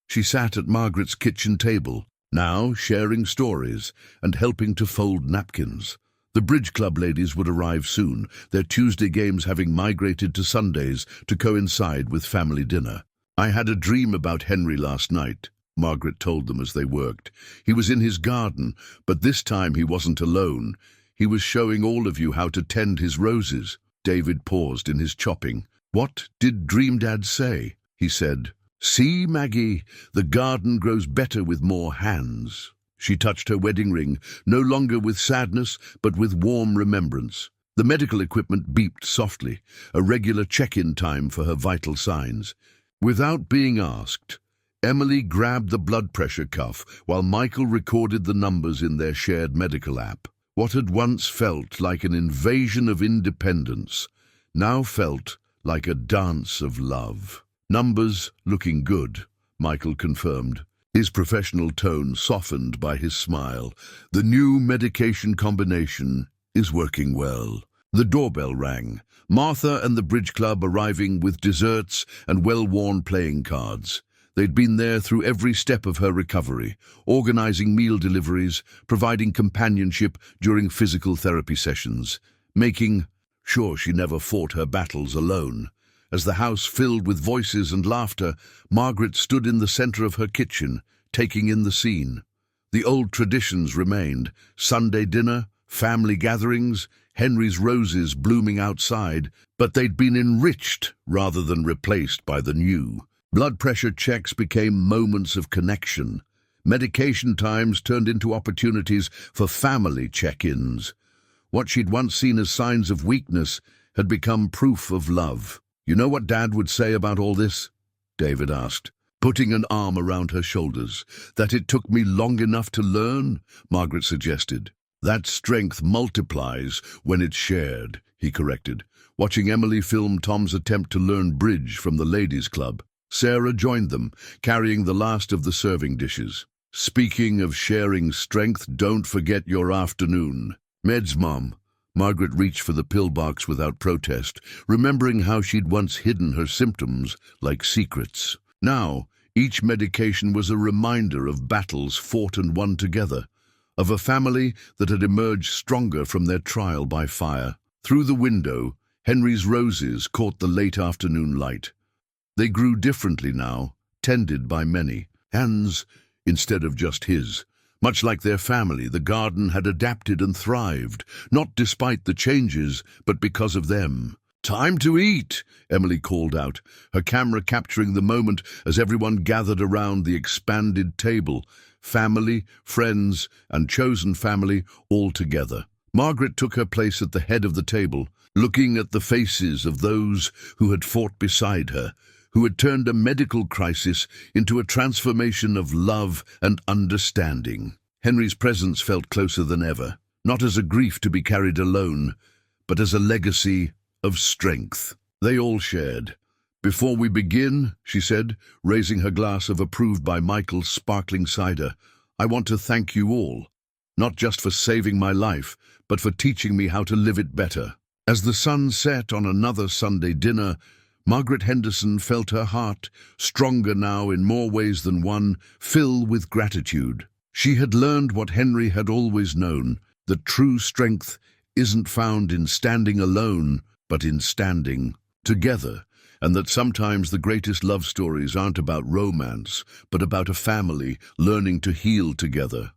S1: She sat at Margaret's kitchen table, now sharing stories and helping to fold napkins. The bridge club ladies would arrive soon, their Tuesday games having migrated to Sundays to coincide with family dinner. "I had a dream about Henry last night," Margaret told them as they worked. "He was in his garden, but this time he wasn't alone. He was showing all of you how to tend his roses." David paused in his chopping. "What did Dream Dad say?" he said. "See, Maggie, the garden grows better with more hands." She touched her wedding ring, no longer with sadness, but with warm remembrance. The medical equipment beeped softly, a regular check-in time for her vital signs. Without being asked, Emily grabbed the blood pressure cuff while Michael recorded the numbers in their shared medical app. What had once felt like an invasion of independence now felt like a dance of love. "Numbers looking good," Michael confirmed, his professional tone softened by his smile. "The new medication combination is working well." The doorbell rang, Martha and the bridge club arriving with desserts and well-worn playing cards. They'd been there through every step of her recovery, organizing meal deliveries, providing companionship during physical therapy sessions, making sure she never fought her battles alone. As the house filled with voices and laughter, Margaret stood in the center of her kitchen, taking in the scene. The old traditions remained: Sunday dinner, family gatherings, Henry's roses blooming outside, but they'd been enriched rather than replaced by the new. Blood pressure checks became moments of connection. Medication times turned into opportunities for family check-ins. What she'd once seen as signs of weakness had become proof of love. "You know what Dad would say about all this?" David asked, putting an arm around her shoulders. "That it took me long enough to learn," Margaret suggested. "That strength multiplies when it's shared," he corrected, watching Emily film Tom's attempt to learn bridge from the ladies' club. Sarah joined them, carrying the last of the serving dishes. "Speaking of sharing strength, don't forget your afternoon." "Meds, Mom." Margaret reached for the pill box without protest, remembering how she'd once hidden her symptoms like secrets. Now, each medication was a reminder of battles fought and won together, of a family that had emerged stronger from their trial by fire. Through the window, Henry's roses caught the late afternoon light. They grew differently now, tended by many hands instead of just his. Much like their family, the garden had adapted and thrived, not despite the changes, but because of them. "Time to eat," Emily called out, her camera capturing the moment as everyone gathered around the expanded table, family, friends, and chosen family all together. Margaret took her place at the head of the table, looking at the faces of those who had fought beside her, who had turned a medical crisis into a transformation of love and understanding. Henry's presence felt closer than ever, not as a grief to be carried alone, but as a legacy of strength. They all shared. "Before we begin," she said, raising her glass of approved by Michael's sparkling cider, "I want to thank you all, not just for saving my life, but for teaching me how to live it better." As the sun set on another Sunday dinner, Margaret Henderson felt her heart, stronger now in more ways than one, fill with gratitude. She had learned what Henry had always known, that true strength isn't found in standing alone, but in standing together, and that sometimes the greatest love stories aren't about romance, but about a family learning to heal together.